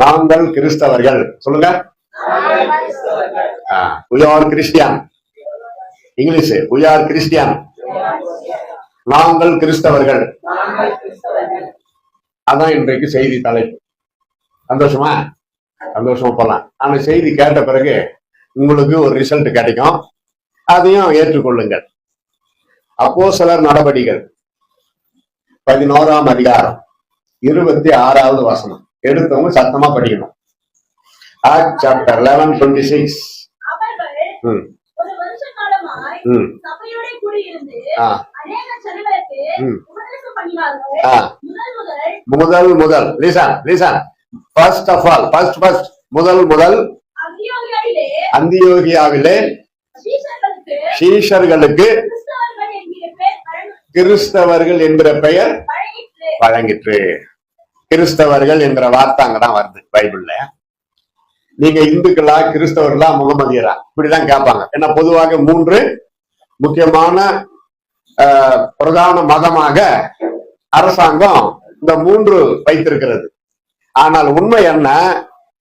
நாங்கள் கிறிஸ்தவர்கள். சொல்லுங்க. we are Christian. English we are Christian. நாங்கள் கிறிஸ்தவர்கள். அதான் இன்றைக்கு செய்தி தலைப்பு. சந்தோஷமா போலாம். ஆனா செய்தி கேட்ட பிறகு உங்களுக்கு ஒரு ரிசல்ட் கிடைக்கும், அதையும் ஏற்றுக்கொள்ளுங்கள். அப்போஸ்தலர் நடபடிகள் 11ஆம் அதிகாரம் 26வது வசனம். எடுத்தவங்க சத்தமா படிக்கணும். Acts chapter 11:26. முதல் ஃபர்ஸ்ட் ஆஃப் ஆல் முதல் அந்தியோகியாவிலே சீஷர்களுக்கு கிறிஸ்தவர்கள் என்கிற பெயர் வழங்கிற்று. கிறிஸ்தவர்கள் என்கிற வார்த்தை அங்கதான் வருது பைபிள்ல. நீங்க இந்துக்களா கிறிஸ்தவர்களா முகமதியரா இப்படிதான் கேட்பாங்க. ஏன்னா பொதுவாக 3 முக்கியமான பிரதான மதமாக அரசாங்கம் இந்த 3 வைத்திருக்கிறது. ஆனால் உண்மை என்ன,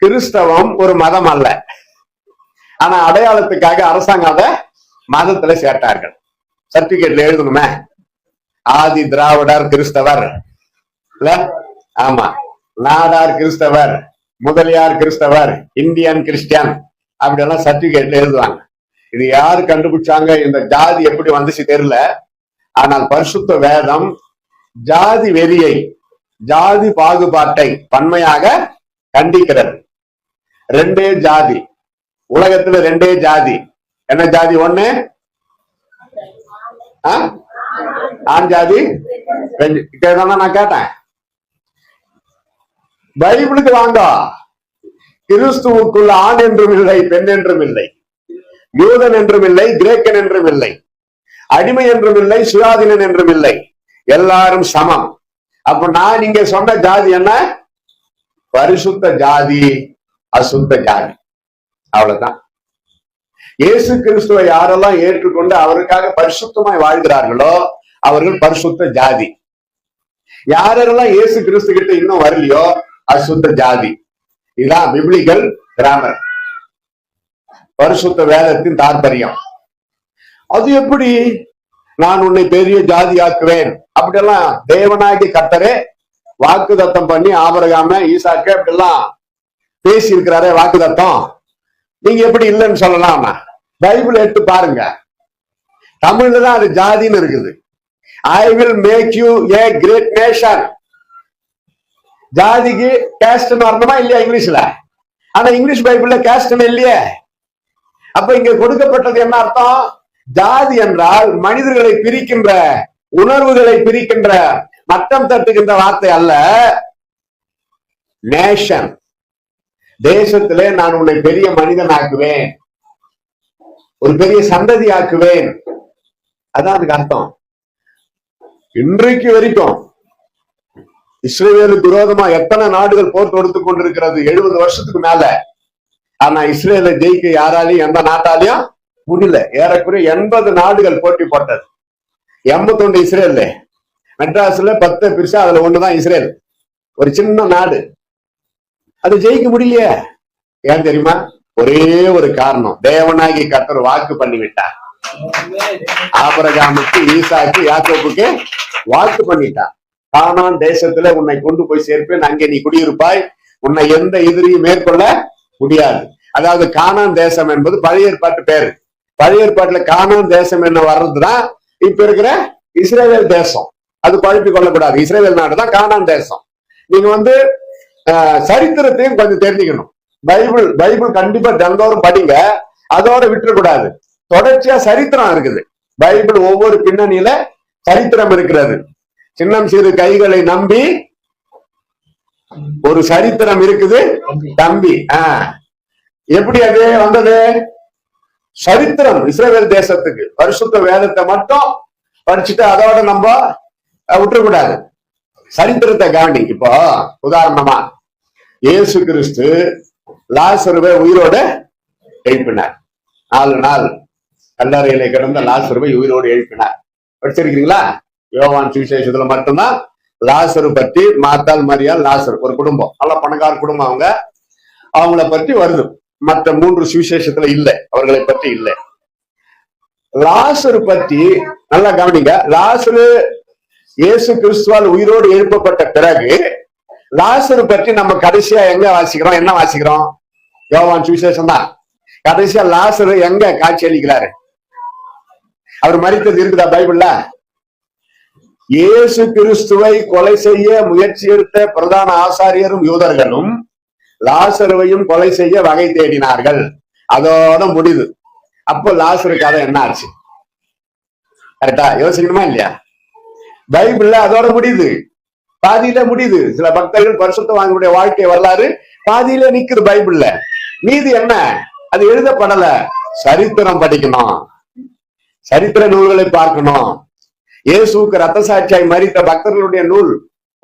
கிறிஸ்தவம் ஒரு மதம் அல்ல. ஆனா அடையாளத்துக்காக அரசாங்கம் அதை மதத்துல சேர்த்தார்கள். சர்டிபிகேட்ல எழுதணுமே, ஆதி திராவிடர் கிறிஸ்தவர் இல்ல, ஆமா, நாடார் கிறிஸ்தவர், முதலியார் கிறிஸ்தவர், இந்தியன் கிறிஸ்டியன் அப்படியெல்லாம் சர்டிபிகேட்ல எழுதுவாங்க. இது யாரு கண்டுபிடிச்சாங்க, இந்த ஜாதி எப்படி வந்துச்சு தெரியல. ஆனால் பரிசுத்த வேதம் ஜாதி வெறியை, ஜாதி பாகுபாட்டை வன்மையாக கண்டிக்கிறது. 2 ஜாதி உலகத்துல, 2 ஜாதி. என்ன ஜாதி? 1 ஆண் ஜாதி, நான் கேட்டேன். பைபிளுக்கு வாங்க. கிறிஸ்துவுக்குள்ள ஆண் என்றும் இல்லை, பெண் என்றும் இல்லை, யூதன் என்றும் இல்லை, கிரேக்கன் என்றும் இல்லை, அடிமை என்றும் இல்லை, சுயாதீனன் என்றும் இல்லை, எல்லாரும் சமம். அப்ப நான் இங்க சொன்ன ஜாதி என்ன? பரிசுத்த ஜாதி, அசுத்த ஜாதி. அவ்வளவுதான். இயேசு கிறிஸ்துவை யாரெல்லாம் ஏற்றுக்கொண்டு அவருக்காக பரிசுத்தமாய் வாழ்கிறார்களோ அவர்கள் பரிசுத்த ஜாதி. யாரெல்லாம் இயேசு கிறிஸ்து கிட்ட இன்னும் வரலையோ அசுத்த ஜாதி. இதுதான் பிப்ளிக்கல் கிராமர், பரிசுத்த வேதத்தின் தாற்பயம். அது எப்படி நான் உன்னை பெரிய ஜாதி ஆக்குவேன் அப்படியெல்லாம் தேவனாகி கர்த்தரே வாக்குதத்தம் பண்ணி ஆபிரகாம, ஈசாக்கு அப்படிலாம் பேசி இருக்கிறாரே வாக்குதத்தம். நீங்க எப்படி இல்லைன்னு சொல்லலாம்? பைபிள் எடுத்து பாருங்க, தமிழ்ல தான் அது ஜாதின்னு இருக்குது. I will make you a great nation. ஜாதிக்கு கேஸ்ட் வரணுமா இல்லையா இங்கிலீஷ்ல? ஆனா இங்கிலீஷ் பைபிள்ல கேஸ்ட் இல்லையே. அப்ப இங்க கொடுக்கப்பட்டது என்ன அர்த்தம்? ஜாதி என்றால் மனிதர்களை பிரிக்கின்ற, உணர்வுகளை பிரிக்கின்ற, மட்டம் தட்டுகின்ற வார்த்தை அல்ல. நேஷன், தேசத்திலே நான் உன்னை பெரிய மனிதன் ஆக்குவேன், ஒரு பெரிய சந்ததி ஆக்குவேன். அதான் அதுக்கு அர்த்தம். இன்றைக்கு வரைக்கும் இஸ்ரேலுக்கு விரோதமா எத்தனை நாடுகள் போர் தொடுத்து கொண்டிருக்கிறது, 70 வருஷத்துக்கு மேல. ஆனா இஸ்ரேலை ஜெயிக்க யாராலையும் எந்த நாட்டாலையும் முடியல. ஏறக்குறைய 80 நாடுகள் போட்டி போட்டது. 81 இஸ்ரேல். மெட்ராஸ்ல 10 பெருசா, அதுல 1 தான் இஸ்ரேல். ஒரு சின்ன நாடு, அது ஜெயிக்க முடியலையே. ஏன் தெரியுமா? ஒரே ஒரு காரணம், தேவனாகி கர்த்தர் வாக்கு பண்ணிவிட்டார். ஆபிரகாமுக்கு, ஈசாக்கு, யாக்கோபுக்கு வாக்கு பண்ணிட்டார். கானான் தேசத்துல உன்னை கொண்டு போய் சேர்ப்பேன், அங்கே நீ குடியிருப்பாய், உன்னை எந்த எதிரியும் மேற்கொள்ள முடியாது. அதாவது கானான் தேசம் என்பது பழைய ஏற்பாட்டு பேரு. பழைய ஏற்பாட்டுல கானான் தேசம் என்ன வர்றதுதான் இப்ப இருக்கிற இஸ்ரேல் தேசம். அது குழப்பிக் கொள்ளக்கூடாது. இஸ்ரேல் நாடு தான் கானான் தேசம். நீங்க சரித்திரத்தையும் கொஞ்சம் தெரிஞ்சுக்கணும். பைபிள் கண்டிப்பா தினந்தோறும் படிங்க, அதோட விட்டுறக்கூடாது. தொடர்ச்சியா சரித்திரம் இருக்குது. பைபிள் ஒவ்வொரு பின்னணியில சரித்திரம் இருக்கிறது. சின்னம் சிறு கைகளை நம்பி ஒரு சரித்திரம் இருக்குது தம்பி. எப்படி அது வந்தது? சரித்திரம். இஸ்ரவேல் தேசத்துக்கு பரிசுத்த வேதத்தை மட்டும் படிச்சுட்டு அதோட நம்ம விட்டுறக்கூடாது. சரித்திரத்தை கவனி. இப்போ உதாரணமா இயேசு கிறிஸ்து லாசருவை உயிரோடு எழுப்பினார். 4 நாள் கல்லறையில கிடந்த லாசருவை உயிரோடு எழுப்பினார். படிச்சிருக்கீங்களா? யோவான் சுவிசேஷத்துல மட்டும்தான் லாசரு பற்றி, மாத்தாள், மரியாள், லாசர் ஒரு குடும்பம், நல்ல பணக்கார குடும்பம். அவங்கள பற்றி வருது. மற்ற 3 சுவிசேஷத்துல இல்லை, அவர்களை பற்றி இல்லை. லாசரு பற்றி நல்லா கவனிங்க. லாசரு இயேசு கிறிஸ்துவால் உயிரோடு எழுப்பப்பட்ட பிறகு லாசரு பற்றி நம்ம கடைசியா எங்க வாசிக்கிறோம்? என்ன வாசிக்கிறோம்? யோவான் சுவிசேஷம் தான். கடைசியா லாசரு எங்க காட்சி அளிக்கிறாரு? அவர் மரித்தது இருக்குதா பைபிள்ல? இயேசு கிறிஸ்துவை கொலை செய்ய முயற்சி எடுத்த பிரதான ஆசாரியரும் யூதர்களும் லாசருவையும் கொலை செய்ய வகை தேடினார்கள். அதோட முடியுது. அப்போ லாசரு கதை என்ன ஆச்சு? கரெக்டா யோசிக்கணுமா இல்லையா? பைபிள்ல அதோட முடியுது, பாதியில முடியுது. சில பக்தர்கள் பரிசுத்தவான்களுடைய வாழ்க்கை வரலாறு பாதியில நிக்குது பைபிள்ல. மீதி என்ன? அது எழுதப்படல. சரித்திரம் படிக்கணும், சரித்திர நூல்களை பார்க்கணும். இயேசுக்கு ரத்த சாட்சியாய் மரித்த பக்தர்களுடைய நூல்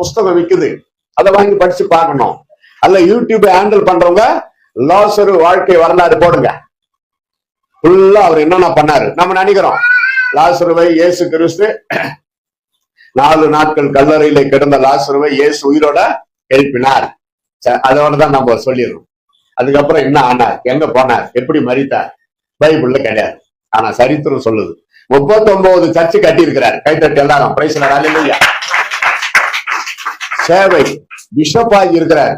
புஸ்தகம் விக்குது, அதை வாங்கி படிச்சு பார்க்கணும். அல்ல யூடியூப் ஹேண்டில் பண்றவங்க லாசரு வாழ்க்கை வரலாறு போடுங்க. ஃபுல்லா அவர் என்னென்ன பண்ணாரு. நம்ம நினைக்கிறோம் லாசருவை இயேசு கிறிஸ்து 4 நாட்கள் கல்லறையில கிடந்த லாசருவை இயேசு உயிரோட எழுப்பினார். அதோடதான் நம்ம சொல்லிடுறோம். அதுக்கப்புறம் என்ன ஆனார், எங்க போனார், எப்படி மரித்தார், பைபிள்ல கிடையாது. ஆனா சரித்திரம் சொல்லுது. 39 சர்ச்சு கட்டி இருக்கிறார். கைத்தட்டி எல்லாரும் பிரைஸ் அல்லேலூயா. சேவை பிஷப் ஆகி இருக்கிறார்.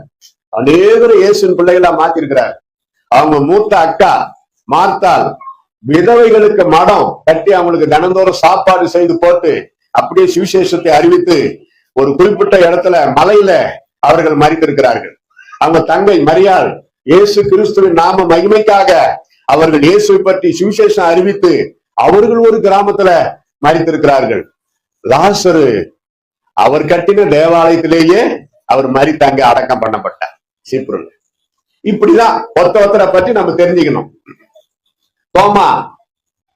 அநேகரும் இயேசுவின் பிள்ளைகளா மாத்தி இருக்கிறார். அவங்க மூத்த அக்கா மார்த்தாள் விதவைகளுக்கு மடம் கட்டி அவங்களுக்கு தினந்தோறும் சாப்பாடு செய்து போட்டு அப்படியே சுவிசேஷத்தை அறிவித்து ஒரு குறிப்பிட்ட இடத்துல மலையில அவர்கள் மரித்திருக்கிறார்கள். அவங்க தங்கை மரியாள் இயேசு கிறிஸ்துவின் நாம மகிமைக்காக அவர்கள் இயேசுவை பற்றி சுவிசேஷம் அறிவித்து அவர்கள் ஒரு கிராமத்துல மரித்திருக்கிறார்கள். லாசரு அவர் கட்டின தேவாலயத்திலேயே அவர் மரித்தாங்க, அடக்கம் பண்ணப்பட்டார் சீப்ருல. இப்படிதான் ஒருத்தரை பற்றி நம்ம தெரிஞ்சுக்கணும்.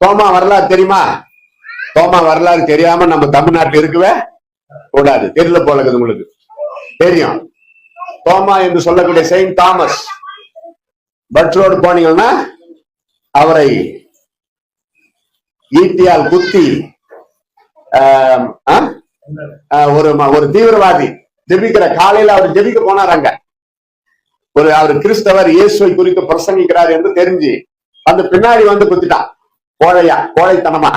தோமா வரலாறு தெரியுமா? தோமா வரலாறு தெரியாம நம்ம தமிழ்நாட்டில் இருக்கவே கூடாது. தெரியல போல இருக்குது உங்களுக்கு. தெரியும். தோமா என்று சொல்லக்கூடிய செயின்ட் தாமஸ். பட் ரோடு போனீங்கன்னா அவரை ஈட்டியால் குத்தி ஒரு தீவிரவாதி ஜெபிக்கிற காலையில அவர் ஜெபிக்க போனாராங்க. அவர் கிறிஸ்தவர் இயேசுவை குறித்து பிரசங்கிக்கிறார் என்று தெரிஞ்சு அந்த பின்னாடி வந்து குத்திட்டான். கோழைத்தனமா.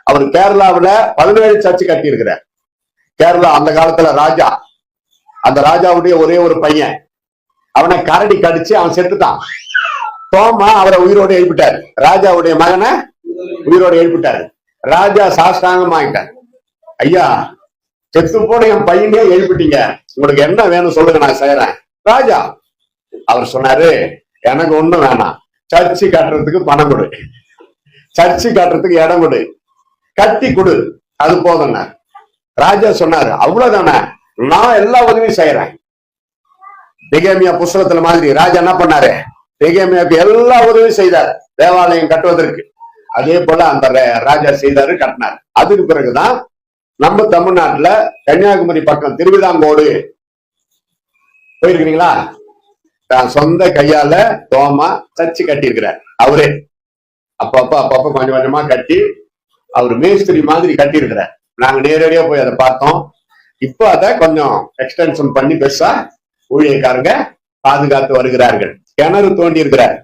அவர் கேரளாவில 17 சர்ச்சு கட்டி இருக்கிறார். கேரளா அந்த காலத்துல ராஜா, அந்த ராஜாவுடைய ஒரே ஒரு பையன், அவனை கரடி கடிச்சு அவன் செத்துட்டான். தோமா அவரை உயிரோடு எழுப்பிட்டாரு. ராஜாவுடைய மகனை உயிரோடு எழுப்பிட்டாரு. ராஜா சாஷ்டாங்கமாயிட்டார். ஐயா, செத்து போன என் பையனே எழுப்பிட்டீங்க, உங்களுக்கு என்ன வேணும் சொல்லுங்க, நான் செய்யறேன். ராஜா அவர் சொன்னாரு, எனக்கு ஒண்ணும் வேணாம், சர்ச்சு கட்டுறதுக்கு பணம் கொடு, சர்ச்சு கட்டுறதுக்கு இடம் கொடு, கட்டி கொடு, அது போதும். ராஜா சொன்னாரு, அவ்வளவுதானே, நான் எல்லா உதவியும் செய்யறேன். நெகேமியா புஸ்தகத்துல மாதிரி ராஜா என்ன பண்ணாரு, நெகேமியாவுக்கு எல்லா உதவியும் செய்தார் தேவாலயம் கட்டுவதற்கு. அதே போல அந்த ராஜா செய்தாரு, கட்டினார். அதுக்கு பிறகுதான் நம்ம தமிழ்நாட்டுல கன்னியாகுமரி பக்கம் திருவிதாங்கோடு போயிருக்கிறீங்களா? தான் சொந்த கையால தோமா சர்ச்சு கட்டி இருக்கிறார். அவரே அப்பப்ப கொஞ்சம் கொஞ்சமா கட்டி அவர் மேஸ்திரி மாதிரி கட்டி இருக்கிறார். நாங்க நேரடியா போய் அதை பார்த்தோம். இப்போ அதை கொஞ்சம் எக்ஸ்டென்ஷன் பண்ணி பெருசா ஊழியக்காரங்க பாதுகாத்து வருகிறார்கள். கிணறு தோண்டி இருக்கிறார்.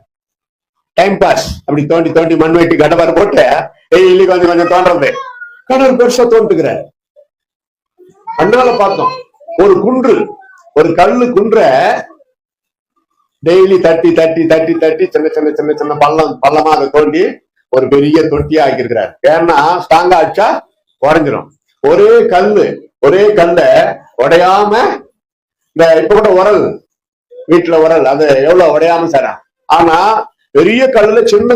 டைம் பாஸ் அப்படி தோண்டி தோண்டி மண் வெட்டி கடப்பாரு போட்டு டெய்லி கொஞ்சம் கொஞ்சம் தோன்றது. கிணறு பெருசா தோண்டுகிறார். அண்ணால பார்த்தோம். ஒரு குன்று, ஒரு கல்லு குன்ற டெய்லி தட்டி தட்டி தட்டி தட்டி சின்ன சின்ன சின்ன சின்ன பள்ளமா அதை தோண்டி ஒரு பெரிய தொட்டியா ஆக்கியிருக்கிறார். ஏன்னா ஸ்ட்ராங்கா ஆச்சா உடஞ்சிரும். ஒரே கல்ல உடையாம, இந்த இப்ப கூட உரல், வீட்டுல உரல், அது எவ்வளவு உடையாம சாரா. ஆனா பெரிய கல்லுல சின்ன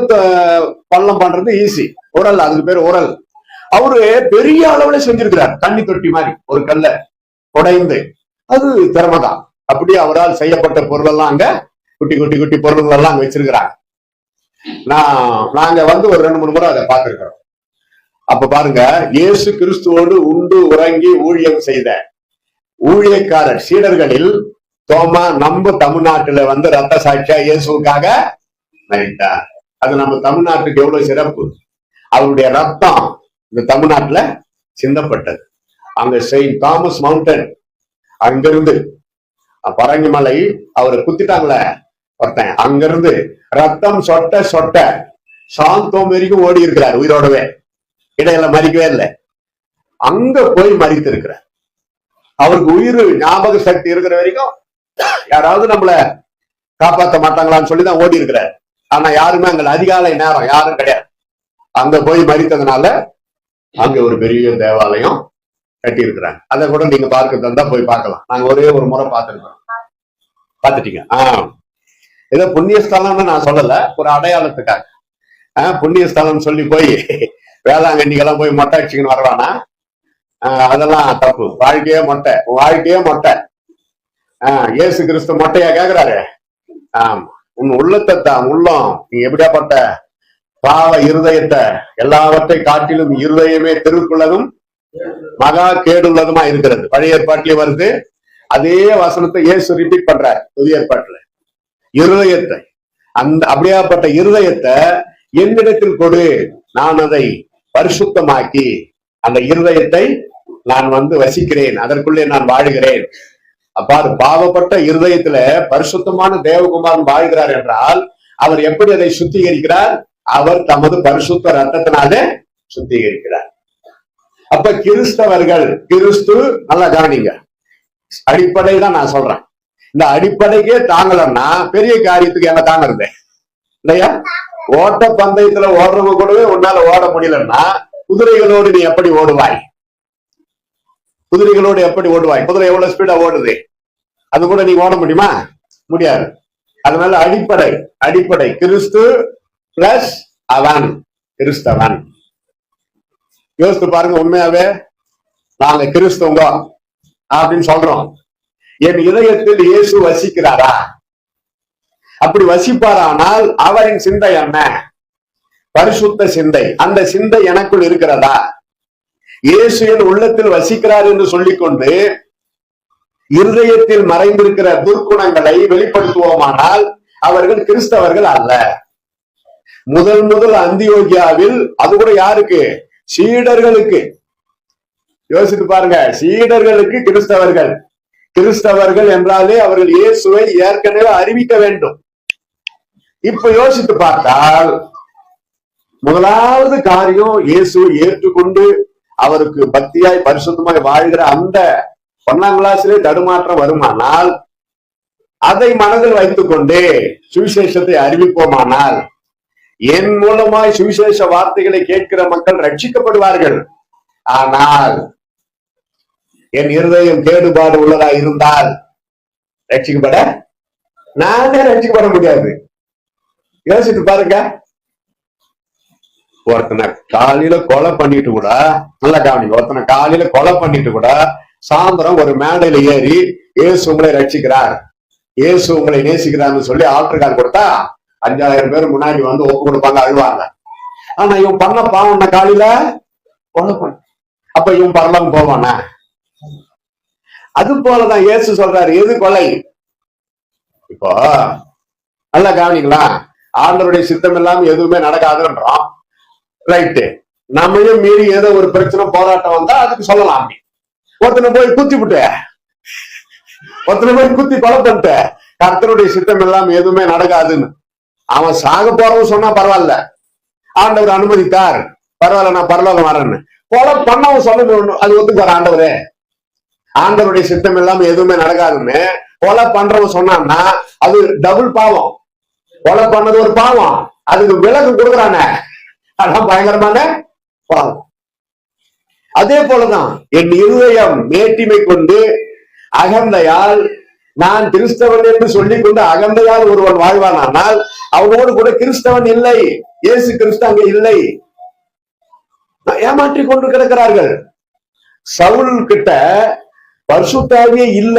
பள்ளம் பண்றது ஈஸி. உரல், அதுக்கு பேர் உரல். அவரு பெரிய அளவுல செஞ்சிருக்கிறார். தண்ணி தொட்டி மாதிரி ஒரு கல்ல உடைந்து, அது திறமைதான். அப்படியே அவரால் செய்யப்பட்ட பொருள் எல்லாம் அங்க குட்டி குட்டி குட்டி பொருள்கள் எல்லாம் அங்க வச்சிருக்கிறாங்க. நாங்க வந்து ஒரு 2-3 முறை அதை பார்த்திருக்கிறோம். அப்ப பாருங்க, இயேசு கிறிஸ்துவோடு உண்டு உறங்கி ஊழியம் செய்த ஊழியக்காரர் சீடர்களில் தோமா நம்ம தமிழ்நாட்டுல வந்து ரத்த சாட்சியா இயேசுக்காக மரித்தார். அது நம்ம தமிழ்நாட்டுக்கு எவ்வளவு சிறப்பு. அவருடைய ரத்தம் இந்த தமிழ்நாட்டுல சிந்தப்பட்டது. அங்க செயின்ட் தாமஸ் மவுண்டன், அங்கிருந்து பரங்கிமலை அவரை குத்திட்டாங்களே ஒருத்தன், அங்கிருந்து ரத்தம் சொட்ட சொட்ட சாந்தோம் வரைக்கும் ஓடி இருக்கிறார் உயிரோடவே, இடையில மறிக்கவே இல்லை. அங்க போய் மறித்து இருக்கிறார். அவருக்கு உயிர் ஞாபக சக்தி இருக்கிற வரைக்கும் யாராவது நம்மள காப்பாற்ற மாட்டாங்களான்னு சொல்லிதான் ஓடி இருக்கிறார். ஆனா யாருமே அங்க அதிகாலை நேரம் யாரும் கிடையாது. அங்க போய் மறித்ததுனால அங்க ஒரு பெரிய தேவாலயம் கட்டி இருக்கிறாங்க. அதை கூட நீங்க பார்க்க தந்தா போய் பார்க்கலாம். நாங்க ஒரே ஒரு முறை பார்த்துருக்கோம். பார்த்துட்டீங்க? ஏதோ புண்ணியஸ்தலம்னு நான் சொல்லல, ஒரு அடையாளத்துக்காக. புண்ணியஸ்தலம் சொல்லி போய் வேளாங்கண்ணிக்கெல்லாம் போய் மொட்டை அடிச்சுக்கின்னு வரலானா அதெல்லாம் தப்பு. வாழ்க்கையே மொட்டை, வாழ்க்கையே மொட்டை. இயேசு கிறிஸ்து மொட்டையா கேக்குறாரு? ஆமா, உன் உள்ளத்தை தான் உள்ளம். நீ எப்படியாப்பட்ட பாவ இருதயத்தை, எல்லாவற்றை காட்டிலும் இருதயமே திருக்குள்ளதும் மகா கேடுள்ளதுமா இருக்கிறது. பழைய ஏற்பாட்டிலே வருது. அதே வசனத்தை இயேசு ரிப்பீட் பண்றார் புதிய ஏற்பாட்டுல. இருதயத்தை, அந்த அப்படியாப்பட்ட இருதயத்தை என்னிடத்தில் கொடு, நான் அதை பரிசுத்தமாக்கி அந்த இருதயத்தை நான் வசிக்கிறேன், அதற்குள்ளே நான் வாழுகிறேன். அப்பாரு, பாவப்பட்ட இருதயத்துல பரிசுத்தமான தேவகுமாரன் வாழ்கிறார் என்றால் அவர் எப்படி அதை சுத்திகரிக்கிறார்? அவர் தமது பரிசுத்த ரத்தத்தினாலே சுத்திகரிக்கிறார். அப்ப கிறிஸ்தவர்கள், கிறிஸ்து, நல்லா கவனிங்க, அடிப்படை தான் நான் சொல்றேன். இந்த அடிப்படைக்கே தாங்கலன்னா பெரிய காரியத்துக்கு என்ன தாங்கிறது இல்லையா? ஓட்ட பந்தயத்துல ஓடுறவங்க கூடவே உன்னால ஓட முடியலன்னா குதிரைகளோடு நீ எப்படி ஓடுவாய்? குதிரைகளோடு எப்படி ஓடுவாய்? குதிரை எவ்வளவு ஸ்பீடா ஓடுது, அது கூட நீ ஓட முடியுமா? முடியாது. அதனால அடிப்படை கிறிஸ்து பிளஸ் அவன், கிறிஸ்தவன். யோசித்து பாருங்க. உண்மையாவே நாங்க கிறிஸ்தவங்க அப்படின்னு சொல்றோம். என் இதயத்தில் இயேசு வசிக்கிறாரா? அப்படி வசிப்பாரானால் அவரின் சிந்தை என்ன? பரிசுத்த சிந்தை. அந்த சிந்தை எனக்குள் இருக்கிறதா? இயேசு என் உள்ளத்தில் வசிக்கிறார் என்று சொல்லிக்கொண்டு இருதயத்தில் மறைந்திருக்கிற துர்க்குணங்களை வெளிப்படுத்துவோமானால் அவர்கள் கிறிஸ்தவர்கள் அல்ல. முதல் அந்தியோகியாவில், அது கூட யாருக்கு? சீடர்களுக்கு. யோசித்து பாருங்க, சீடர்களுக்கு கிறிஸ்தவர்கள். கிறிஸ்தவர்கள் என்றாலே அவர்கள் இயேசுவை ஏற்கனவே அறிவிக்க வேண்டும். இப்ப யோசித்து பார்த்தால் முதலாவது காரியம் இயேசுவை ஏற்றுக்கொண்டு அவருக்கு பக்தியாய் பரிசுத்தமாய் வாழ்கிற அந்த 1ஆம் கிளாஸிலே தடுமாற்றம் வருமானால், அதை மனதில் வைத்துக் கொண்டே சுவிசேஷத்தை அறிவிப்போமானால், என் மூலமாய் சுவிசேஷ வார்த்தைகளை கேட்கிற மக்கள் ரட்சிக்கப்படுவார்கள். ஆனால் என் இருதயம் கேடுபாடு உள்ளதா இருந்தால் நானே ரட்சிக்கப்பட முடியாது. யோசித்து பாருங்க. ஒருத்தனை காலையில கொலை பண்ணிட்டு கூட, நல்லா கவனிங்க, ஒருத்தனை காலையில கொலை பண்ணிட்டு கூட சாயந்தரம் ஒரு மேடையில ஏறி இயேசு உங்களை ரட்சிக்கிறார், இயேசு உங்களை நேசிக்கிறார்னு சொல்லி ஆல்டர் கால் கொடுத்தா 5000 பேர் முன்னாடி ஒப்பு கொடுப்பாங்க, அழுவாங்க. ஆனா இவன் பண்ண பாவம் காலையில கொலை பண்ண, அப்ப இவன் பரலோகம் போவானா? அது போலதான் இயேசு சொல்றாரு, எது கொலை? இப்போ நல்லா கவனிக்கலாம். ஆண்டவருடைய சித்தம் இல்லாம எதுவுமே நடக்காதுன்றோம், ரைட்டு. நம்மையும் மீறி ஏதோ ஒரு பிரச்சனை போராட்டம் வந்தா அதுக்கு சொல்லலாம். ஒருத்தனை போய் குத்தி கொலை பண்ணிட்ட, கர்த்தருடைய சித்தம் இல்லாம எதுவுமே நடக்காதுன்னு அவன் சாக போறவன் சொன்னா பரவாயில்ல, ஆண்டவர் அனுமதித்தார், பரவாயில்ல, நான் பரலோகம் வரேன்னு. கொலை பண்ணவன் சொல்ல அது ஒத்துக்கார ஆண்டவரே, ஆண்டவருடைய சித்தம் இல்லாம எதுவுமே நடக்காதுன்னு கொலை பண்றவன் சொன்னான்னா அது டபுள் பாவம். கொலை பண்ணது ஒரு பாவம், அதுக்கு விலக்கு கொடுக்குறானே, அதான் பயங்கரமான பாவம். அதே போலதான் என் இருதயம் மேட்டிமை கொண்டு அகந்தையால் நான் கிறிஸ்தவன் என்று சொல்லிக் கொண்டு அகந்தையால் ஒருவன் வாழ்வானால் அவனோடு கூட கிறிஸ்தவன் இல்லை, இயேசு கிறிஸ்து அங்கே இல்லை. ஏமாற்றி கொண்டு கிடக்கிறார்கள். சவுல் கிட்ட பரிசுத்தாவியே இல்ல,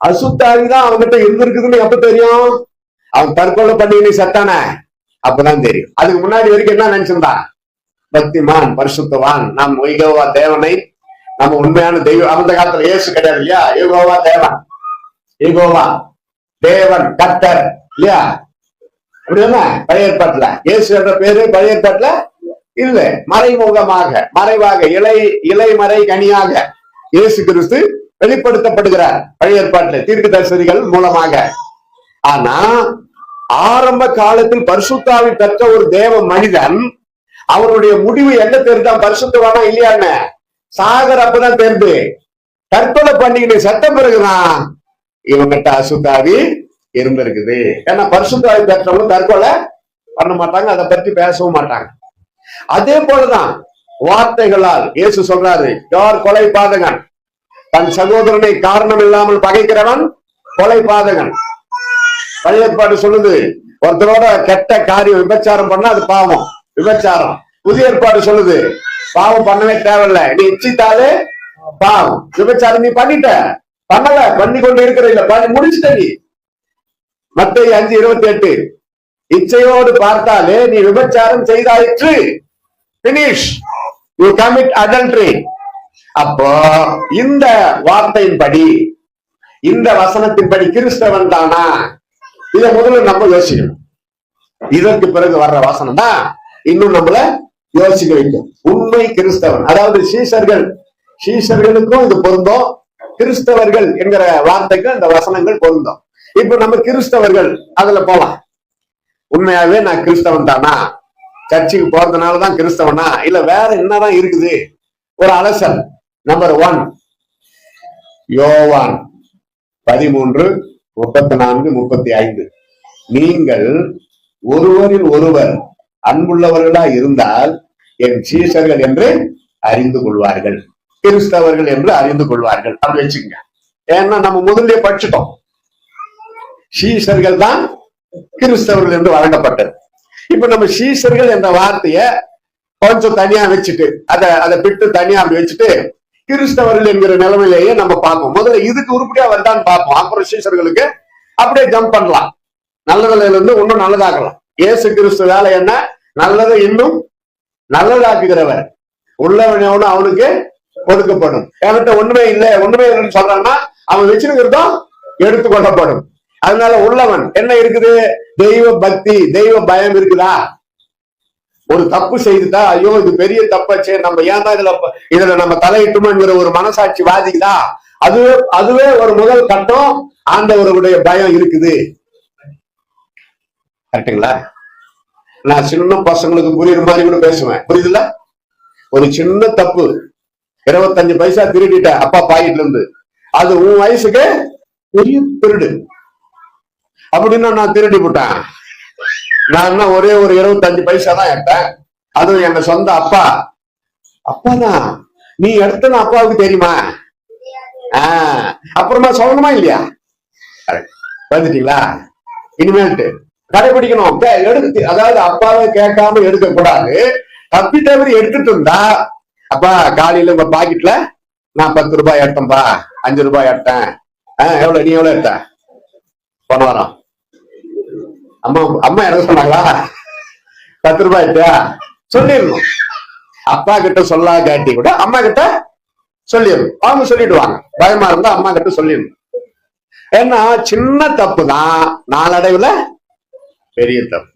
அசுத்தாவிதான் அவன்கிட்ட இருந்திருக்குதுன்னு எப்ப தெரியும்? அவன் தற்கொலை பண்ணி சத்தான அப்பதான் தெரியும். அதுக்கு முன்னாடி வரைக்கும் என்ன நினைச்சிருந்தான்? பக்திமான், பரிசுத்தவான், நம் யெகோவா தேவனை, நம்ம உண்மையான தெய்வம். அந்த காலத்துல இயேசு கிடையாது இல்லையா? யெகோவா தேவன், யெகோவா தேவன், கர்த்தர் இல்லையா? அப்படின்னா பழைய ஏற்பாட்டுல இயேசு என்ற பேரு பழைய ஏற்பாட்டுல இல்ல. மறைமுகமாக, மறைவாக, இலை மறை கனியாக இயேசு கிறிஸ்து வெளிப்படுத்தப்படுகிறார் பழைய ஏற்பாட்டில் தீர்க்கதரிசிகள் மூலமாக. ஆனா ஆரம்ப காலத்தில் பரிசுத்தாவி பெற்ற ஒரு தேவ மனிதன் அவருடைய முடிவு என்ன தெரிஞ்சான், பரிசுத்தவானா இல்லையான்னு சாகர் அப்பதான் தெரிந்து தற்கொலை பண்ணிக்கிட்டு சட்ட பிறகுதான் இவங்கிட்ட அசுத்தாவி இருந்திருக்குது. ஏன்னா பரிசுத்தாவி பெற்றவங்க தற்கொலை பண்ண மாட்டாங்க, அதை பற்றி பேசவும் மாட்டாங்க. அதே போலதான் வார்த்தைகளால் இயேசு சொல்றாரு, யார் கொலை பாதகன், தன் சகோதரனை காரணம் இல்லாமல் பகைக்கிறவன் கொலை பாதகன். பழைய ஏற்பாடு சொல்லுது, ஒருத்தரோட கெட்ட காரியம் விபச்சாரம் பண்ணா அது பாவம், விபச்சாரம். புதிய ஏற்பாடு சொல்லுது, பாவம் பண்ணவே தேவையில்லை, நீ இச்சித்தாலே பாவம். விபச்சாரம் நீ பண்ணிட்ட, பண்ணல, பண்ணி கொண்டு இருக்கிற இல்ல, பண்ணி முடிச்சுட்ட நீ. மத்தேயு 5:28, இச்சையோடு பார்த்தாலே நீ விபச்சாரம் செய்தாயிற்று, finish, you commit adultery. அப்போ இந்த வார்த்தையின்படி, இந்த வசனத்தின்படி கிறிஸ்தவன் தானா, இதை முதல்ல நம்ம யோசிக்கணும். இதற்கு பிறகு வர்ற வசனம் தான் இன்னும் நம்மள யோசிக்க வைக்கும். உண்மை கிறிஸ்தவன், அதாவது சீஷர்களுக்கும் இது பொருந்தும், கிறிஸ்தவர்கள் என்கிற வார்த்தைக்கு இந்த வசனங்கள் பொருந்தும். இப்ப நம்ம கிறிஸ்தவர்கள் அதுல போலாம். உண்மையாவே நான் கிறிஸ்தவன் தானா, சர்ச்சுக்கு போறதுனாலதான் கிறிஸ்தவனா, இல்ல வேற என்னதான் இருக்குது, ஒரு அலசல். நம்பர் 1, யோவான் 13:34-35, நீங்கள் ஒருவரில் ஒருவர் அன்புள்ளவர்களா இருந்தால் என் சீஷர்கள் என்று அறிந்து கொள்வார்கள், கிறிஸ்தவர்கள் என்று அறிந்து கொள்வார்கள். அப்படி வச்சுக்கோங்க. ஏன்னா நம்ம முதல்ல படிச்சுட்டோம், சீஷர்கள் தான் கிறிஸ்தவர்கள் என்று வழங்கப்பட்டது. இப்ப நம்ம சீஷர்கள் என்ற வார்த்தைய கொஞ்சம் தனியா வச்சுட்டு அதை பிட்டு தனியா அப்படி வச்சுட்டு கிறிஸ்தவர்கள் என்கிற நிலைமையிலேயே நம்ம பார்ப்போம். முதல்ல இதுக்கு உருப்படியா வந்தான்னு பார்ப்போம், அப்புறம் சீஷர்களுக்கு அப்படியே ஜம்ப் பண்ணலாம். நல்லதுல இருந்து இன்னும் நல்லதாக்கலாம். இயேசு கிறிஸ்து வேலை என்ன, நல்லதை இன்னும் நல்லதாக்குகிறவர். உள்ளவன் எவனும் அவனுக்கு ஒதுக்கப்படும். என்கிட்ட ஒண்ணுமே இல்லைன்னு சொல்றான்னா அவன் வச்சிருக்கிறதும் எடுத்துக்கொள்ளப்படும். அதனால உள்ளவன் என்ன இருக்குது, தெய்வ பக்தி, தெய்வ பயம் இருக்குதா. ஒரு தப்பு செய்துட்டா, ஐயோ இது பெரிய தப்பாச்சே, நம்ம ஏன் தான் இதுல நம்ம தலையிட்டுமோங்கிற ஒரு மனசாட்சி வாதிக்குதா, அதுவே ஒரு முதல் கட்டம். ஆண்டவருடைய பயம் இருக்குது. கரெக்டுங்களா? நான் சின்ன பசங்களுக்கு புரியுற மாதிரி கூட பேசுவேன், புரியுதுல்ல? ஒரு சின்ன தப்பு, 25 பைசா திருடிட்ட அப்பா பாக்கெட்ல இருந்து, அது உன் வயசுக்கு பெரிய திருடு. அப்படின்னா நான் திருடி போட்டேன், நான் ஒரே ஒரு 25 பைசா தான் எடுத்தேன், அதுவும் எங்க சொந்த அப்பாதான். நீ எடுத்தன அப்பாவுக்கு தெரியுமா? அப்புறமா சொல்லணுமா இல்லையா? வந்துட்டீங்களா? இனிமேல்ட்டு கடைபிடிக்கணும். அதாவது அப்பாவை கேட்காம எடுக்க கூடாது. தப்பி தவறி எடுத்துட்டு இருந்தா, அப்பா காலையில உங்க பாக்கெட்ல நான் 10 ரூபாய் எடுத்தேன்பா, 5 ரூபாய் எடுத்தேன். எவ்வளவு, நீ எவ்வளவு எடுத்த? போன வாரம் அம்மா எனக்கு சொன்னாங்களா 10 ரூபாய் எடுத்தியா? சொல்லிடணும். அப்பா கிட்ட சொல்லா காட்டி கூட அம்மா கிட்ட சொல்லிடணும். அவங்க சொல்லிடுவாங்க. பயமா இருந்தா அம்மா கிட்ட சொல்லிடணும். ஏன்னா சின்ன தப்பு தான் நாளடைவுல பெரிய தப்பு.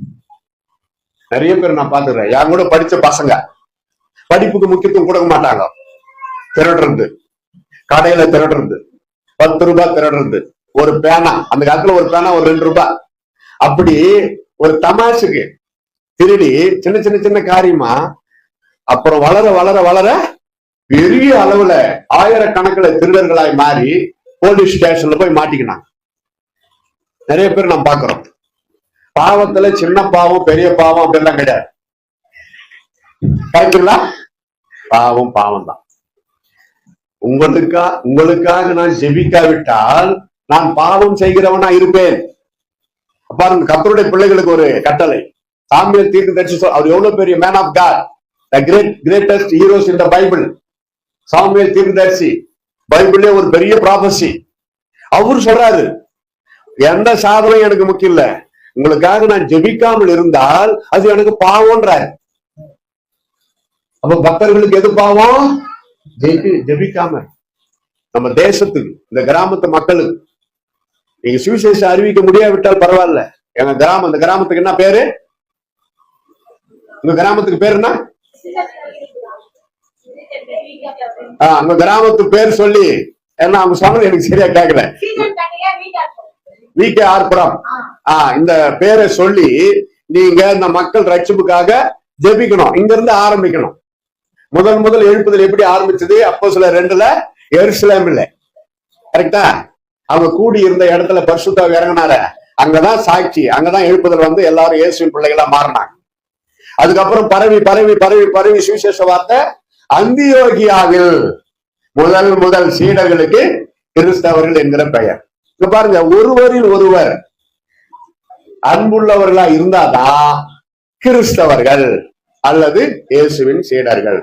நிறைய பேர் நான் பாத்துக்கிறேன், என் கூட படிச்ச பசங்க படிப்புக்கு முக்கியத்துவம் கொடுக்க மாட்டாங்க. திருடுறது, கடையில திருடுறது, 10 ரூபாய் திருடுறது, ஒரு பேனா, அந்த காலத்துல ஒரு பேனா ஒரு 2 ரூபாய், அப்படி ஒரு தமாஷுக்கு திருடி சின்ன சின்ன சின்ன காரியமா அப்புறம் வளர வளர வளர பெரிய அளவுல ஆயிரக்கணக்கில் திருடர்களாய் மாறி போலீஸ் ஸ்டேஷன்ல போய் மாட்டிக்கினாங்க. நிறைய பேர் நாம் பாக்குறோம். பாவத்துல சின்ன பாவம் பெரிய பாவம் அப்படிலாம் கிடையாது. கரெக்டுங்களா? பாவம் பாவம் தான். உங்களுக்காக நான் ஜெபிக்காவிட்டால் நான் பாவம் செய்கிறவனா இருப்பேன். பாருங்க, கர்த்தருடைய பிள்ளைகளுக்கு ஒரு கட்டளை. சாமுவேல் தீர்க்கதரிசி, அவர் எவ்வளவு பெரிய man of God, the greatest heroes in the Bible. Samuel தீர்க்கதரிசி பைபிள்ல ஒரு பெரிய ப்ராபசி. அவரு சொல்றாரு, எந்த சாதனையும் எனக்கு முக்கியம் இல்ல, உங்களுக்காக நான் ஜெபிக்காமல் இருந்தால் அது எனக்கு பாவம்ன்றாரு. அப்ப பக்தர்களுக்கு எது பாவம்? ஜெபிக்காம. நம்ம தேசத்துக்கு, இந்த கிராமத்து மக்களுக்கு நீங்க சுவிசேஷம் அறிவிக்க முடியாவிட்டால் பரவாயில்ல. எங்க கிராமம், இந்த கிராமத்துக்கு என்ன பேரு? உங்க கிராமத்துக்கு பேரு என்ன? அங்க கிராமத்து பேர் சொல்லி, ஏன்னா அவங்க சொன்னது எனக்கு சரியா கேட்கல. VK ஆர்புரம். இந்த பேரை சொல்லி நீங்க இந்த மக்கள் ரட்சிப்புக்காக ஜெபிக்கணும். இங்க இருந்து ஆரம்பிக்கணும். முதல் எழுப்புதல் எப்படி ஆரம்பிச்சது? அப்போஸ்தலர் 2ல எருசலேம்ல. கரெக்டா? அவங்க கூடி இருந்த இடத்துல பரிசுத்தாவி இறங்கினார. அங்கதான் சாட்சி, அங்கதான் எழுப்புதல் வந்து எல்லாரும் இயேசுவின் பிள்ளைகளா மாறினாங்க. அதுக்கப்புறம் பரவி பரவி பரவி பரவி சுவிசேஷ வார்த்தை அந்தியோகியாவில் முதல் சீடர்களுக்கு கிறிஸ்தவர்கள் என்கிற பெயர். இங்க பாருங்க, ஒருவரில் ஒருவர் அன்புள்ளவர்களா இருந்தாதான் கிறிஸ்தவர்கள் அல்லது இயேசுவின் சீடர்கள்.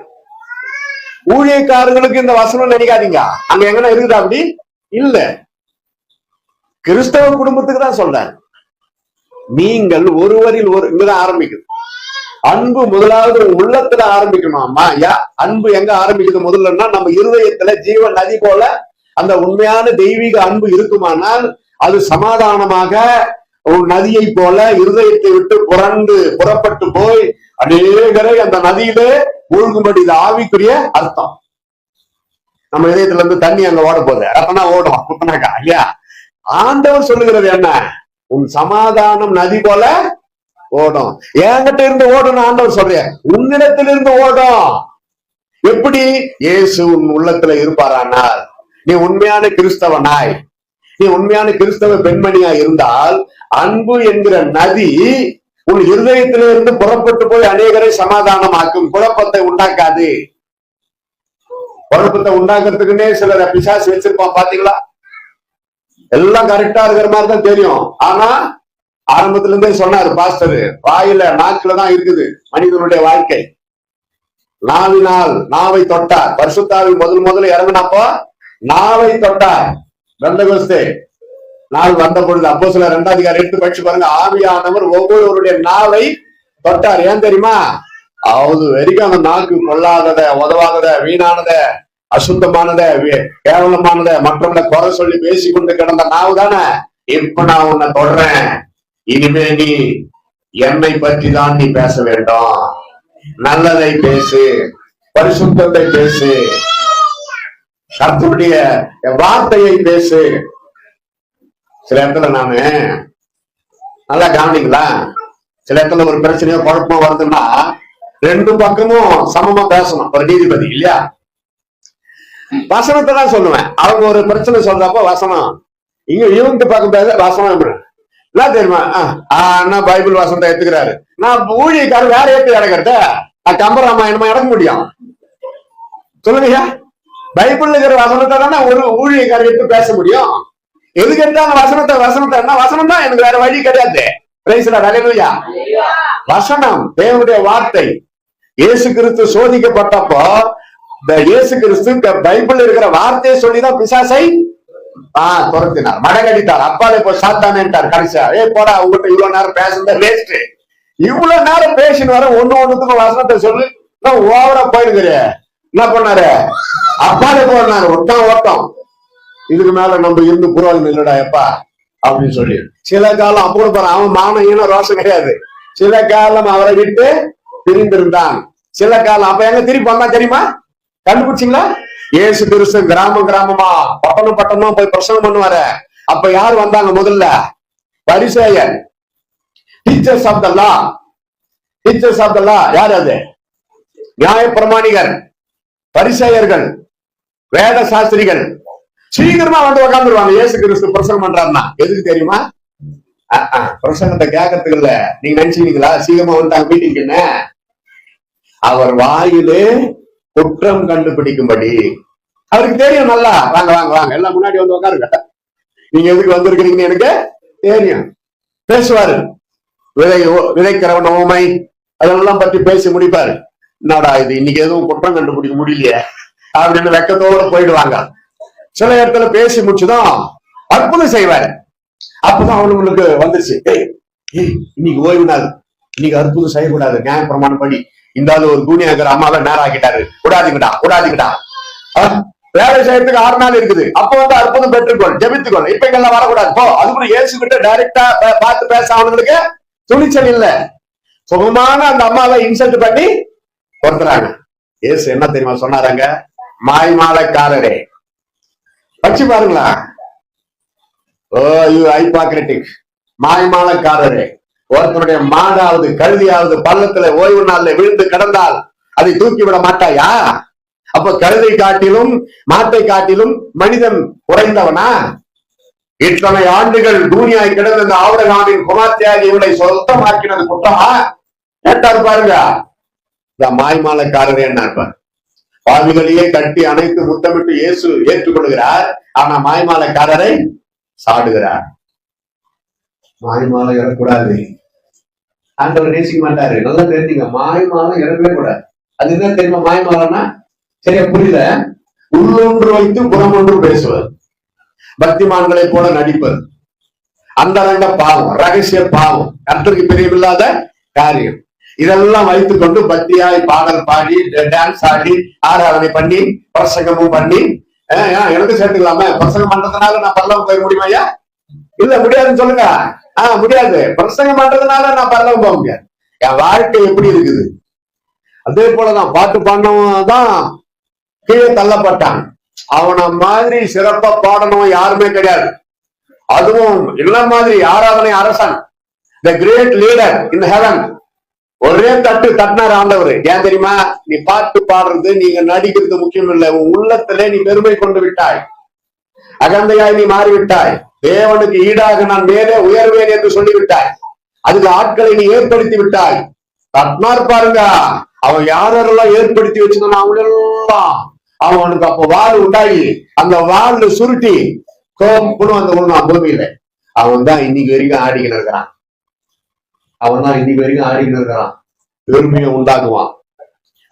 ஊழியக்காரர்களுக்கு இந்த வசனம் நினைக்காதீங்க, அங்க எங்கன்னா இருக்குதா? அப்படி இல்ல. கிறிஸ்தவ குடும்பத்துக்கு தான் சொல்றேன். நீங்கள் ஒருவரில் ஒரு, இங்கதான் ஆரம்பிக்குது அன்பு. முதலாவது உள்ளத்துல ஆரம்பிக்கணும். அன்பு எங்க ஆரம்பிக்குது முதல்லன்னா, நம்ம இருதயத்துல ஜீவ நதி போல அந்த உண்மையான தெய்வீக அன்பு இருக்குமானால் அது சமாதானமாக ஒரு நதியை போல இருதயத்தை விட்டு புறப்பட்டு போய் அநேகரை அந்த நதியிலே மூழ்கும்படி. இது ஆவிக்குரிய அர்த்தம். நம்ம இதயத்துல இருந்து தண்ணி அங்க ஓட போகுது, ரத்தனா ஓடும் குத்தனாக்கா இல்லையா? ஆண்டவர் சொல்லுகிறது என்ன? உன் சமாதானம் நதி போல ஓடும். என்கிட்ட இருந்து ஓடும் ஆண்டவர் சொல்றேன், உன்னிடத்திலிருந்து ஓடும். எப்படி? இயேசு உன் உள்ளத்துல இருப்பாரானால், நீ உண்மையான கிறிஸ்தவனாய், நீ உண்மையான கிறிஸ்தவ பெண்மணியா இருந்தால், அன்பு என்கிற நதி உன் இருதயத்திலிருந்து புறப்பட்டு போய் அநேகரை சமாதானமாக்கும். குழப்பத்தை உண்டாக்காது. குழப்பத்தை உண்டாக்குறதுக்குன்னே சிலர் பிசாசு வச்சிருப்பான் பாத்தீங்களா? எல்லாம் கரெக்டா இருக்கிற மாதிரி தான் தெரியும். ஆனா ஆரம்பத்துல இருந்தே சொன்னாரு பாஸ்டர், வாயில நாக்குலதான் இருக்குது மனிதனுடைய வாழ்க்கை. நாவினால் நாவை தொட்டார். பரிசுத்தாவி முதல்ல இறங்கினப்போ நாவை தொட்டார். பெந்தெகோஸ்தே நாள் வந்த பொழுது அப்போஸ்தலர் 2ஆம் அதிகாரம் 8 படிச்சு பாருங்க. ஆவியானவர் ஒவ்வொருவருடைய நாவை தொட்டார். ஏன் தெரியுமா? அது வரைக்கும் அந்த நாக்கு கொள்ளாதத, உதவாதத, வீணானத, அசுத்தமானத, கேவலமானத, மற்றவங்களை குறை சொல்லி பேசி கொண்டு கிடந்த நாவு தானே. இப்ப நான் உன்னை தொடறேன். இனிமே நீ என்னை பற்றி தான் நீ பேச வேண்டும். நல்லதை பேசு, பரிசுத்தத்தை பேசு, கர்த்தருடைய வார்த்தையை பேசு. சில இடத்துல நானு நல்லா கவனிங்களா, சில இடத்துல ஒரு பிரச்சனையோ குழப்பமோ வருதுன்னா ரெண்டு பக்கமும் சமமா பேசணும். ஒரு நீதிபதி இல்லையா? வசனத்தை தான் சொல்லுவேன். அவங்க ஒரு பிரச்சனை சொல்றப்ப வசனம், இவங்க பக்கம் பேச வசனம் என்ன தெரியுமா? பைபிள் வசனத்தை எடுத்துக்கிறாரு. நான் ஊழியக்காரர் வேற ஏத்து கிடக்கிறத நான் கம்பராமாயணமா இறக்க முடியும்? சொல்லுங்க. பைபிள் இருக்கிற வசனத்தை தானே ஒரு ஊழியக்காரர் எடுத்து பேச முடியும். எதுக்கு எடுத்தாங்க வசனத்தை என்ன வசனம் தான், எனக்கு வேற வழி கிடையாது. வசனம் தேவனுடைய வார்த்தை. இயேசு கிறிஸ்து சோதிக்கப்பட்டப்போ இயேசு கிறிஸ்து பைபிள் இருக்கிற வார்த்தையை சொல்லிதான் பிசாசை துரத்தினார், மடங்கடித்தார். அப்பாலே போய் சாத்தானேன்ட்டார். கடைசியா போடா, உங்ககிட்ட இவ்வளவு நேரம் பேசுறத வேஸ்ட். இவ்வளவு நேரம் பேசின்னு வர ஒண்ணுத்துக்கும் வசனத்தை சொல்லு, நான் ஓவரா போயிருக்கிறேன். என்ன பண்ணாரு? அப்பாலே போனாரு. ஓட்டம் இதுக்கு மேல நம்ம இருந்து புரோஜனம் இல்லடா எப்பா அப்படின்னு சொல்லி சில காலம் அப்போ கூட பாரு, அவன் மானம் ரோஷம் கிடையாது. சில காலம் அவரை விட்டு பிரிந்திருந்தான். சில காலம் அப்ப எங்க திருப்பி வந்தா தெரியுமா? கண்டுபிடிச்சிங்களா? இயேசு கிறிஸ்து கிராமமா பட்டணமா போய் பிரசங்கம் பண்ணுவாரு. அப்ப யாரு வந்தாங்க? முதல்ல பரிசேயர், teachers of the law. Teachers of the law யார்? அது நியாய பிரமாணிகர், பரிசேயர்கள், வேத சாஸ்திரிகள். சீக்கிரமா வந்து உட்காந்துருவாங்க. இயேசு கிறிஸ்து பிரசங்கம் பண்றாருன்னா எதுக்கு தெரியுமா? பிரசங்கத்தை கேட்கறதுக்கு இல்ல. நீங்க நினைச்சீங்களா சீக்கிரமா வந்துட்டாங்க மீட்டிங்கு? அவர் வாயிலே குற்றம் கண்டுபிடிக்கும்படி அவருக்கு தெரியும். நல்லா வாங்க வாங்க வாங்க எல்லாம் முன்னாடி வந்து உட்காருங்க, நீங்க எதுக்கு வந்திருக்கிறீங்கன்னு எனக்கு தெரியும். பேசுவாரு. விதைக்கிறவன் ஓமை அதெல்லாம் பத்தி பேசி முடிப்பாரு. என்னடா இது இன்னைக்கு எதுவும் குற்றம் கண்டுபிடிக்க முடியலையே அப்படின்னு வெக்கத்தோட போயிடுவாங்க. சில இடத்துல பேசி முடிச்சுதான் அற்புதம் செய்வாரு. அப்பதான் அவனுங்களுக்கு வந்துருச்சு, இன்னைக்கு ஓய்வு நாள், இன்னைக்கு அற்புதம் செய்யக்கூடாது. நியாய பிரமாணம் படி இந்த ஒரு கூனியாக்கிற அம்மாவை நேரம் ஆக்கிட்டாரு. கூடாதீங்கடா. வேலை செய்யறதுக்கு 6 நாள் இருக்குது. அப்ப வந்து அற்புதம் பெற்றுக்கொள், ஜெபித்துக்கொள். இப்ப இங்கெல்லாம் வரக்கூடாது போ. அதுக்குள்ள இயேசு கிட்ட டைரக்டா பார்த்து பேச அவனுங்களுக்கு துணிச்சல் இல்ல. சுகமான அந்த அம்மாவை இன்சல்ட் பண்ணி கொடுத்துறாங்க. இயேசு என்ன தெரியுமா சொன்னாராங்க? மாய்மாலக்காரரே. வச்சு பாருங்களா. ஓ யூ ஹைபாக்ரட்டிக், மாய்மாலக்காரரே. ஒருத்தனுடைய மாடாவது கழுதியாவது பள்ளத்துல ஓய்வு நாள்ல விழுந்து கிடந்தால் அதை தூக்கி விட மாட்டாயா? அப்ப கழுதை காட்டிலும் மாட்டை காட்டிலும் மனிதன் குறைந்தவனா? இத்தனை ஆண்டுகள் பூனியாய் கிடந்த இந்த ஆபிரகாமின் குமார்த்தியாக இவனை சொந்தமாக்கினது குற்றமா? கேட்டார் பாருங்க. இந்த மாய்மாலக்காரரே என்ன இருப்பார்? பாவிகளையே கட்டி அணைத்து முத்தமிட்டு இயேசு ஏற்றுக்கொள்கிறார். ஆனா மாய்மாலக்காரரை சாடுகிறார். மாய்மாலம் இறக்கூடாது, ஆண்டவர் நேசிக்க மாட்டாரு. நல்லா தெரிஞ்சுங்க, மாய்மாலம் இறங்கவே கூடாது. அது என்ன தெரியுமா? மாய்மாலம்னா சரியா புரியல. உள்ளொன்று வைத்து புறமொன்று பேசுவது, பக்திமான்களை போல நடிப்பது, அந்தரங்க பாவம், ரகசிய பாவம், கர்த்தருக்கு பிரியமில்லாத காரியம். இதெல்லாம் வைத்துக் கொண்டு பக்தியாய் பாடல் பாடி டான்ஸ் ஆடி ஆராதனை பண்ணி பிரசங்கமும் பண்ணி எனக்கு சேர்த்துக்கலாமே. பிரசங்கம் பண்றதுனால நான் பரலோகம் போய் முடியுமா? ஐயா இல்ல, முடியாதுன்னு சொல்லுங்க. முடியாது. பிரசங்கம் பண்றதுனால நான் பரலோகம் போக முடியாது. என் வாழ்க்கை எப்படி இருக்குது? அதே போலதான் பாட்டு பாடினவன் தான் கீழே தள்ளப்பட்டான். அவன மாதிரி சிறப்பா பாடணும் யாருமே கிடையாது. அதுவும் இல்ல மாதிரி ஆராதனை அரசன், the great leader in heaven, ஒரே தட்டு தட்டினார் ஆண்டவர். ஏன் தெரியுமா? நீ பாட்டு பாடுறது, நீங்க நடிக்கிறது முக்கியம் இல்லை. உன் உள்ளத்திலே நீ பெருமை கொண்டு விட்டாய், அகந்தையாய் நீ மாறிவிட்டாய். தேவனுக்கு ஈடாக நான் மேலே உயர்வேன் என்று சொல்லிவிட்டாய். அதுக்கு ஆட்களை நீ ஏற்படுத்தி விட்டாய். தட்னார் பாருங்க. அவன் யாரெல்லாம் ஏற்படுத்தி வச்சிருந்தான் அவங்களெல்லாம் அவனுக்கு அப்ப வாள் உண்டாகி அந்த வாள் சுருட்டி கோப்புன்னு வந்து விழுந்தான் பூமியில. அவன் தான் இன்னைக்கு வரைக்கும் ஆடிக்கிட்டு இருக்கிறான். பெருமையை உண்டாக்குவான்.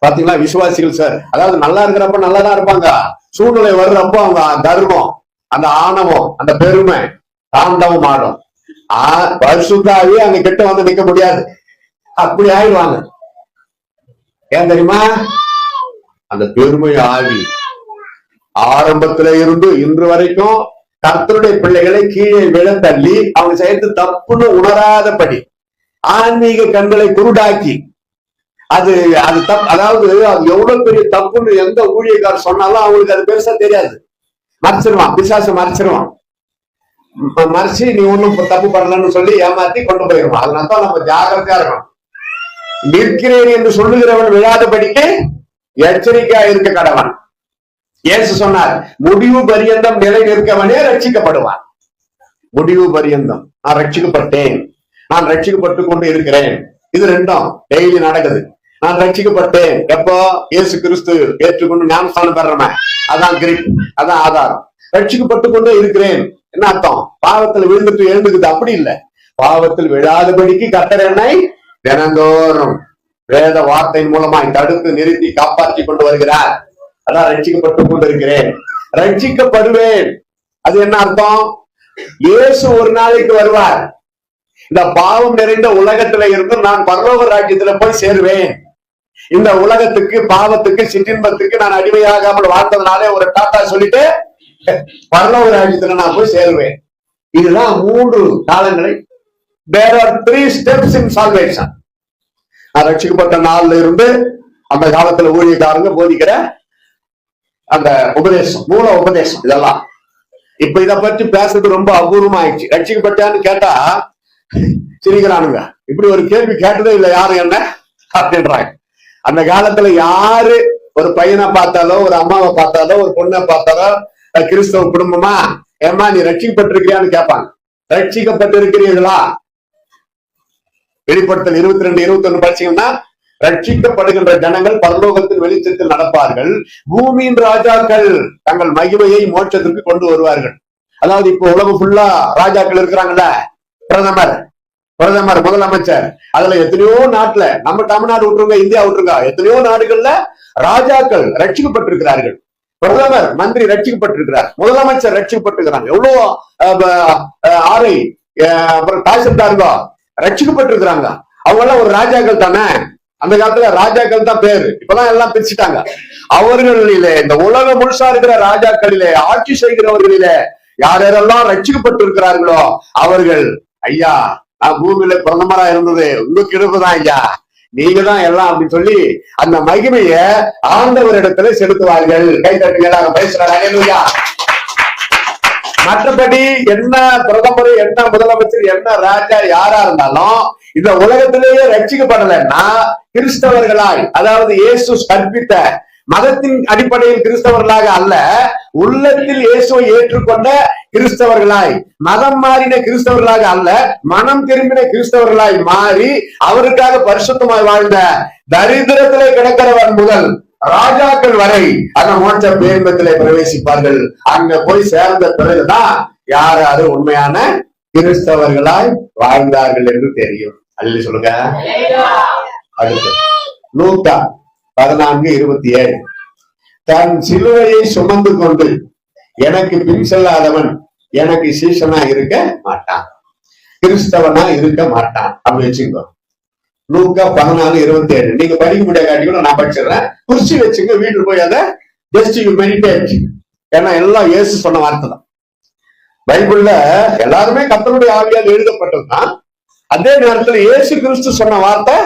பாத்தீங்களா விசுவாசிகள் சார், அதாவது நல்லா இருக்கிறப்ப நல்லாதான் இருப்பாங்க. சூழ்நிலை வர்றப்போ அவங்க தர்மம், அந்த ஆணவம், அந்த பெருமை தாண்டவம் ஆடும். பரிசுத்தாவே அங்க கிட்ட வந்து நிக்க முடியாது. அப்படி ஆயிடுவாங்க. ஏன் தெரியுமா? அந்த பெருமை ஆவி ஆரம்பத்துல இருந்து இன்று வரைக்கும் கர்த்தருடைய பிள்ளைகளை கீழே விழ தள்ளி அவங்க செய்து தப்புன்னு உணராதபடி ஆன்மீக கண்களை குருடாக்கி அது தப்பு. அதாவது அது எவ்வளவு பெரிய தப்புன்னு எந்த ஊழியக்காரர் சொன்னாலும் அவங்களுக்கு அது பெருசா தெரியாது. மறைச்சிருவான், பிசாசு மறைச்சிருவான். மறைச்சு நீ ஒண்ணும் தப்பு பண்ணலன்னு சொல்லி ஏமாத்தி கொண்டு போயிடுவான். அதனால நம்ம ஜாகிரதையா இருக்கணும். நிற்கிறேன் என்று சொல்லுகிறவன் விழாதபடிக்கு எச்சரிக்கையா இருக்க கடவன். இயேசு சொன்னார், முடிவு பரியந்தம் நிலை நிற்கவனே ரட்சிக்கப்படுவான். முடிவு பரியந்தம் நான் ரட்சிக்கப்பட்டேன், நான் ரட்சிக்கப்பட்டு கொண்டு இருக்கிறேன். இது ரெண்டும் டெய்லி நடக்குது. நான் ரட்சிக்கப்பட்டேன் எப்போ? இயேசு கிறிஸ்து ஏற்றுக்கொண்டு ஞானஸ்தானம் பெறமே, அதான் கிரிப், அதான் ஆதாரம். ரட்சிக்கப்பட்டு கொண்டே இருக்கிறேன் என்ன அர்த்தம்? பாவத்தில் விழுந்துட்டு எழுந்துக்குது அப்படி இல்லை. பாவத்தில் விழாதபடிக்கு கர்த்தர் என்னை தினந்தோறும் வேத வார்த்தையின் மூலமாய் தடுத்து நிறுத்தி காப்பாற்றி கொண்டு வருகிறார். அதான் ரட்சிக்கப்பட்டு கொண்டு இருக்கிறேன், ரட்சிக்கப்படுவேன். அது என்ன அர்த்தம்? இயேசு ஒரு நாளைக்கு வருவார். இந்த பாவம் நிறைந்த உலகத்துல இருந்து நான் பரலோக ராஜ்யத்துல போய் சேருவேன். இந்த உலகத்துக்கு, பாவத்துக்கு, சிற்றின்பத்துக்கு நான் அடிமையாகாமல் வாழ்ந்ததுனாலே ஒரு டாட்டா சொல்லிட்டு பரலோக ராஜ்யத்துல நான் போய் சேருவேன். இதுதான் 3 காலங்களை. There are 3 steps in salvation. நான் ரட்சிக்கப்பட்ட நாள்ல இருந்து அந்த காலத்துல ஊழியக்காரங்க போதிக்கிற அந்த உபதேசம், மூல உபதேசம் இதெல்லாம். இப்ப இத பற்றி பேசுறது ரொம்ப அபூர்வமா ஆயிடுச்சு. ரட்சிக்கப்பட்டான்னு கேட்டா சிரிக்கிறானுங்க. இப்படி ஒரு கேள்வி கேட்டதே இல்லை யாரும் என்ன அப்படின்றாங்க. அந்த காலத்துல யாரு ஒரு பையனை பார்த்தாலோ, ஒரு அம்மாவை பார்த்தாலோ, ஒரு பொண்ணை பார்த்தாலோ, கிறிஸ்தவ குடும்பமா, ஏமா நீ ரட்சிக்கப்பட்டிருக்கிறியான்னு கேட்பாங்க. ரட்சிக்கப்பட்டிருக்கிறீர்களா? வெளிப்படுத்தல் 22, 21 படிச்சீங்கன்னா, ரட்சிக்கப்படுகின்ற ஜனங்கள் பரலோகத்தின் வெளிச்சத்தில் நடப்பார்கள், பூமியின் ராஜாக்கள் தங்கள் மகிமையை மோட்சத்திற்கு கொண்டு வருவார்கள். அதாவது இப்போ உலகம் ஃபுல்லா ராஜாக்கள் இருக்கிறாங்கல்ல, பிரதமர், முதலமைச்சர், அதுல எத்தனையோ நாட்டுல, நம்ம தமிழ்நாடு விட்டுருங்க, இந்தியா விட்டுருங்க, எத்தனையோ நாடுகள்ல ராஜாக்கள் ரட்சிக்கப்பட்டிருக்கிறார்கள். பிரதமர், மந்திரி ரட்சிக்கப்பட்டிருக்கிறார், முதலமைச்சர் ரட்சிக்கப்பட்டிருக்கிறாங்க. எவ்வளவு ஆரை அப்புறம் தாசில்தாருங்க ரட்சிக்கப்பட்டிருக்கிறாங்க. அவங்க எல்லாம் ஒரு ராஜாக்கள் தானே. அந்த காலத்துல ராஜாக்கள் தான் பேரு. இப்பதான் எல்லாம் பிரிச்சுட்டாங்க. அவர்களிலே, இந்த உலகம் முழுசா இருக்கிற ராஜாக்களிலே, ஆட்சி செய்கிறவர்களிலே யாரெல்லாம் ரட்சிக்கப்பட்டு இருக்கிறார்களோ அவர்கள், ஐயா நான் பூமியில பிரதமரா இருந்தது உங்க கிருபைதான் ஐயா, நீங்க தான் எல்லாம் அப்படின்னு சொல்லி அந்த மகிமைய ஆண்டவரிடத்துல செலுத்துவார்கள். கை தட்டுங்க பேசுறாங்க. மற்றபடி என்ன பிரதமர், என்ன முதலமைச்சர், என்ன ராஜா யாரா இருந்தாலும் இந்த உலகத்திலேயே ரட்சிக்கப்படலைன்னா கிறிஸ்தவர்களாய், அதாவது இயேசு கற்பித்த மதத்தின் அடிப்படையில் கிறிஸ்தவர்களாக அல்ல, உள்ளத்தில் இயேசுவை ஏற்றுக்கொண்ட கிறிஸ்தவர்களாய், மதம் மாறின கிறிஸ்தவர்களாக அல்ல, மனம் திரும்பின கிறிஸ்தவர்களாய் மாறி அவருக்காக பரிசுத்தமாய் வாழ்ந்த தரித்திரத்திலே கிடக்கிறவன் முதல் ராஜாக்கள் வரை அந்த மோட்ச பேரின்பத்திலே பிரவேசிப்பார்கள். அங்க போய் சேர்ந்த பிறகுதான் யார் யாரு உண்மையான கிறிஸ்தவர்களாய் வாழ்ந்தார்கள் என்று தெரியும். அல்ல சொல்லுங்க. அடுத்து லூக்கா 14:27, தன் சிலுவையை சுமந்து கொண்டு எனக்கு பின் செல்லாதவன் எனக்கு சீசனா இருக்க மாட்டான், கிறிஸ்தவனா இருக்க மாட்டான் அப்படின்னு வச்சுக்கோ. லூக்கா 14:27 நீங்க படிக்க முடியாத காட்டிகூட நான் படிச்சிடறேன். குறிச்சி வச்சுங்க, வீட்டுக்கு போய் அதை ஜஸ்ட் யூ மெடிடேட். ஏன்னா எல்லாம் இயேசு சொன்ன வார்த்தை தான். பைபிள்ல எல்லாருமே கர்த்தருடைய ஆவியால் எழுதப்பட்டதுதான். அதே நேரத்துல இயேசு கிறிஸ்து சொன்ன வார்த்தை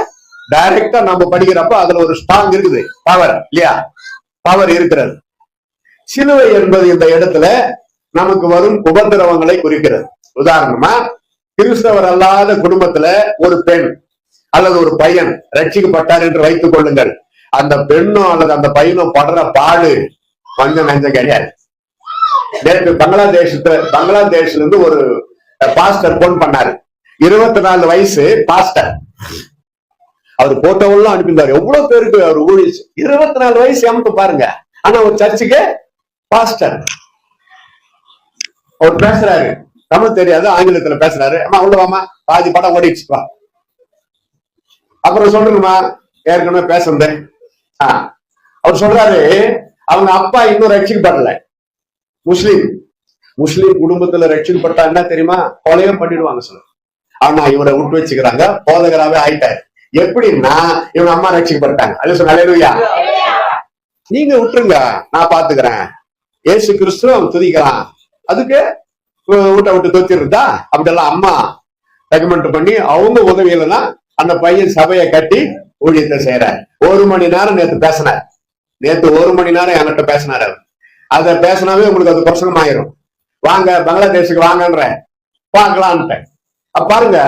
டைரக்டா நம்ம படிக்கிறப்ப அதுல ஒரு ஸ்ட்ராங் இருக்குது, பவர் இல்லையா? பவர் இருக்கிறது. சிலுவை என்பது இந்த இடத்துல நமக்கு வரும் உபத்திரவங்களை குறிக்கிறது. உதாரணமா, கிறிஸ்தவர் அல்லாத குடும்பத்துல ஒரு பெண் அல்லது ஒரு பையன் ரட்சிக்கப்பட்டார் என்று வைத்துக் கொள்ளுங்கள். அந்த பெண்ணோ அல்லது அந்த பையனோ படுற பாடு கொஞ்சம் நெஞ்சம் கிடையாது. நேற்று பங்களாதேஷ்ல இருந்து ஒரு பாஸ்டர் போன் பண்ணாரு. 24 வயசு பாஸ்டர். அவர் போட்டோவெல்லாம் அனுப்பியிருந்தாரு. எவ்வளவு பேருக்கு அவர் ஊழிச்சு. 24 வயசு எமத்து பாருங்க. ஆனா ஒரு சர்ச்சுக்கு பாஸ்டர். அவர் பேசுறாரு, தமிழ் தெரியாது, ஆங்கிலத்துல பேசுறாரு. அம்மா உள்ளவாமா, பாதி படம் ஓடிடுச்சு வா. அப்புறம் சொல்றேங்கம்மா, ஏற்கனவே பேசுறேன். அவர் சொல்றாரு, அவங்க அப்பா இன்னும் ரட்சிக்கப்படல, முஸ்லீம் குடும்பத்துல ரட்சிக்கப்பட்டா என்ன தெரியுமா, கொலையும் பண்ணிடுவாங்க சொல்ல. ஆனா இவரை விட்டு வச்சுக்கிறாங்க, போதகராவே ஆயிட்டாரு. எப்படின்னா இவங்க அம்மா ரட்சிக்கப்பட்டாங்க. அது சொன்ன நீங்க விட்டுருங்க, நான் பாத்துக்கிறேன். ஏசு கிறிஸ்து அவன் துதிக்கிறான், அதுக்கு வீட்டை விட்டு தொத்திருந்தா அப்படியெல்லாம் அம்மா ரெக்கமெண்ட் பண்ணி அவங்க உதவியிலதான் அந்த பையன் சபையை கட்டி ஊழியத்தை செய்யறாரு. 1 மணி நேரம் நேற்று பேசினார். நேற்று 1 மணி நேரம் என்கிட்ட பேசினார். அவர் அதை பேசினாவே உங்களுக்கு அது பிரசனம் ஆயிரும். வாங்க பங்களாதேஷுக்கு வாங்கன்ற பார்க்கலான்ட்டு. பாருங்க,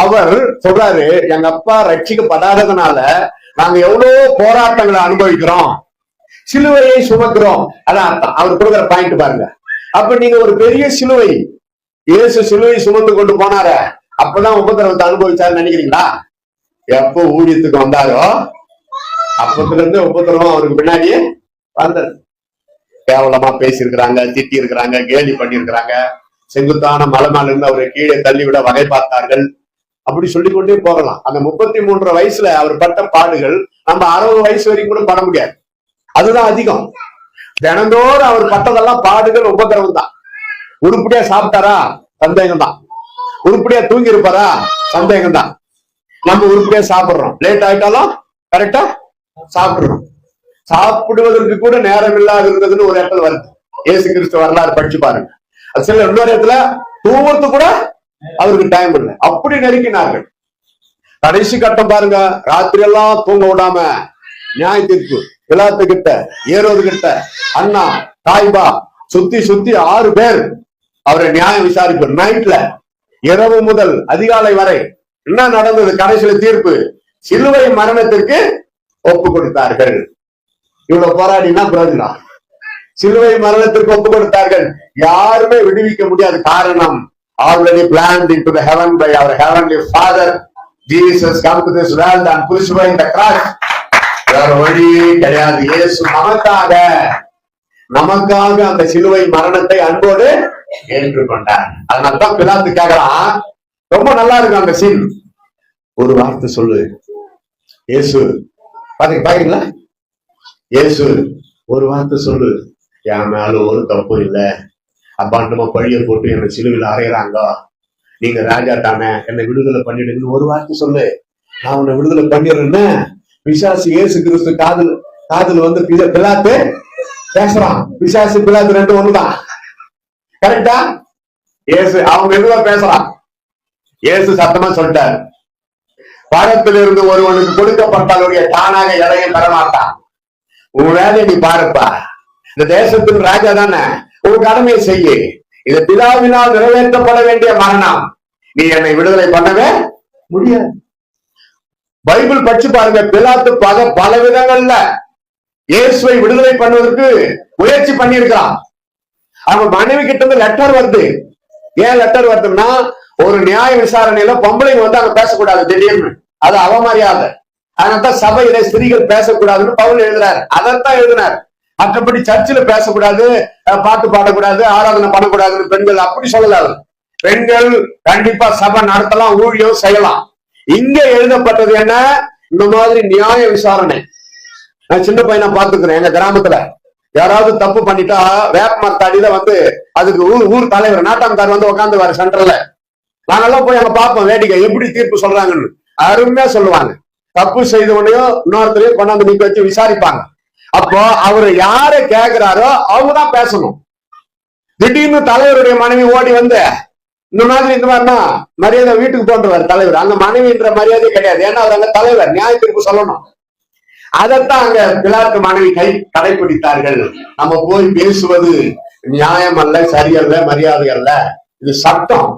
அவர் சொல்றாரு, எங்க அப்பா ரட்சிக்கப்படாததுனால நாங்க எவ்வளவு போராட்டங்களை அனுபவிக்கிறோம், சிலுவையை சுமக்கிறோம். அதான் அர்த்தம். அவர் கொடுக்குற பாயிண்ட் பாருங்க. அப்ப நீங்க ஒரு பெரிய சிலுவை, இயேசு சிலுவை சுமந்து கொண்டு போனார, அப்பதான் உபத்திரவத்தை அனுபவிச்சாருன்னு நினைக்கிறீங்களா? எப்போ ஊழியத்துக்கு வந்தாரோ அப்பத்துல இருந்து உபத்திரவம் அவருக்கு பின்னாடியே வந்தது. கேவலமா பேசியிருக்கிறாங்க, திட்டி இருக்கிறாங்க, கேலி பண்ணியிருக்கிறாங்க, செங்குத்தான மலை மேல இருந்து அவரை கீழே தள்ளிவிட வகை பார்த்தார்கள். அப்படி சொல்லிக்கொண்டே போகலாம். அந்த 33 வயசுல அவர் பட்ட பாடுகள் நம்ம 60 வயசு வரைக்கும் கூட பட முடியாது. அதுதான் அதிகம். தினந்தோறும் அவர் பட்டதெல்லாம் பாடுகள், உபத்திரவம் தான். உருப்படியா சாப்பிட்டாரா? சந்தேகம் தான். உருப்படியா தூங்கி இருப்பாரா? சந்தேகம் தான். நம்ம உருப்படியா சாப்பிடுறோம், லேட் ஆயிட்டாலும் கரெக்டா சாப்பிடுறோம். சாப்பிடுவதற்கு கூட நேரம் இல்லாத இருந்ததுன்னு ஒரு இடத்துல வருது. இயேசு கிறிஸ்து வரலாறு படிச்சு பாருங்க. சில இன்னொரு இடத்துல தூங்குறது கூட அவருக்கு டைம் இல்லை, அப்படி நெருக்கினார்கள். கடைசி கட்டம் பாருங்க, ராத்திரி எல்லாம் தூங்க விடாம நியாய தீர்ப்பு, பிலாத்து கிட்ட, ஏரோது கிட்ட, அண்ணா, காய்பா சுத்தி 6 பேர் அவரை நியாயம் விசாரிப்பு. நைட்ல இரவு முதல் அதிகாலை வரை என்ன நடந்தது? கடைசியில தீர்ப்பு, சிலுவை மரணத்திற்கு ஒப்பு கொடுத்தார்கள். இவ்வளவு போராடினா பிரயோஜனா? சிலுவை மரணத்திற்கு ஒப்பு கொடுத்தார்கள். யாருமே விடுவிக்க முடியாது. காரணம், already planned into the heaven by our heavenly Father. Jesus come to this world and crucified the cross. வேற வழி கிடையாது. இயேசு நமக்காக அந்த சிலுவை மரணத்தை அன்போடு ஏற்றுக்கொண்டார். அதனால்தான் பிலாத்து கேட்கலாம், ரொம்ப நல்லா இருக்கு அந்த சீன். ஒரு வார்த்தை சொல்லு இயேசு, பாத்தீங்களா? இயேசு ஒரு வார்த்தை சொல்லு, என் மேல ஒரு தப்பு இல்லை, அப்பாண்டமா பழிய போட்டு என்னை சிலுவையில் அறையிறாங்க, நீங்க ராஜா தானே, என்னை விடுதலை பண்ணிடுங்கன்னு ஒரு வார்த்தை சொல்லு, நான் உன்னை விடுதலை பண்ணிடுறேன்னு. பிசாசு இயேசு கிறிஸ்து காதுல வந்து பிலாத்து பேசுறான். பிசாசு பிலாத்து 2 ஒண்ணுதான். கரெக்டா? இயேசு அவங்க மெதுவா பேசுறான். இயேசு சத்தமா சொல்லிட்டாரு, பரத்திலிருந்து ஒருவனுக்கு கொடுக்கப்பட்டாலுடைய தானாக இலையும் பெறமாட்டான். உன் வேலையை நீ பாருப்பா. இந்த தேசத்தின் ராஜா தானே, உன் கடமையை செய்ய. இது பிதாவினால் நிறைவேற்றப்பட வேண்டிய மரணம். நீ என்னை விடுதலை பண்ணவே முடியாது. பைபிள் படிச்சு பாருங்க. பிலாத்து பல விதங்கள்ல இயேசுவை விடுதலை பண்ணுவதற்கு முயற்சி பண்ணியிருக்கான். அவங்க மனைவி கிட்ட இருந்து லெட்டர் வருது. ஏன் லெட்டர் வருதுன்னா, ஒரு நியாய விசாரணையில பொம்பளைங்க வந்து அங்க பேசக்கூடாது திடீர்னு, அது அவமரியாதை. அதனால்தான் சபையில ஸ்திரீகள் பேசக்கூடாதுன்னு பவுல் எழுதுறாரு. அதைத்தான் எழுதினார். மற்றபடி சர்ச்சில் பேசக்கூடாது, பாட்டு பாடக்கூடாது, ஆராதனை பண்ணக்கூடாதுன்னு பெண்கள் அப்படி சொல்லலாது. பெண்கள் கண்டிப்பா சபை நடத்தலாம், ஊழியம் செய்யலாம். இங்க எழுதப்பட்டது என்ன, இந்த மாதிரி நியாய விசாரணை. நான் சின்ன பையனா பாத்துக்கிறேன். எங்க கிராமத்துல யாராவது தப்பு பண்ணிட்டா வேப்ப மரத்தடியில வந்து அதுக்கு ஊர் தலைவர் நாட்டாம்கார் வந்து உட்காந்துவாரு சென்டர்ல. நாங்கெல்லாம் போய் அங்க பார்ப்போம் வேடிக்கை, எப்படி தீர்ப்பு சொல்றாங்கன்னு. அருமையா சொல்லுவாங்க. தப்பு செய்தவனையும் இன்னொருத்தரையும் கொண்டாந்து நிக்க வச்சு விசாரிப்பாங்க. அப்போ அவரு யாரை கேட்கிறாரோ அவங்கதான் பேசணும். திடீர்னு தலைவருடைய மனைவி ஓடி வந்து இந்த மாதிரினா மரியாதை வீட்டுக்கு போன்றவர் தலைவர். அந்த மனைவின்ற மரியாதை கிடையாது. ஏன்னா அவர் அங்க தலைவர், நியாய தீர்ப்பு சொல்லணும். அதைத்தான் அங்க பிலாத்து மனைவி கடைபிடித்தார்கள். நம்ம போய் பேசுவது நியாயம் அல்ல, சரியல்ல, மரியாதை அல்ல, இது சட்டம்.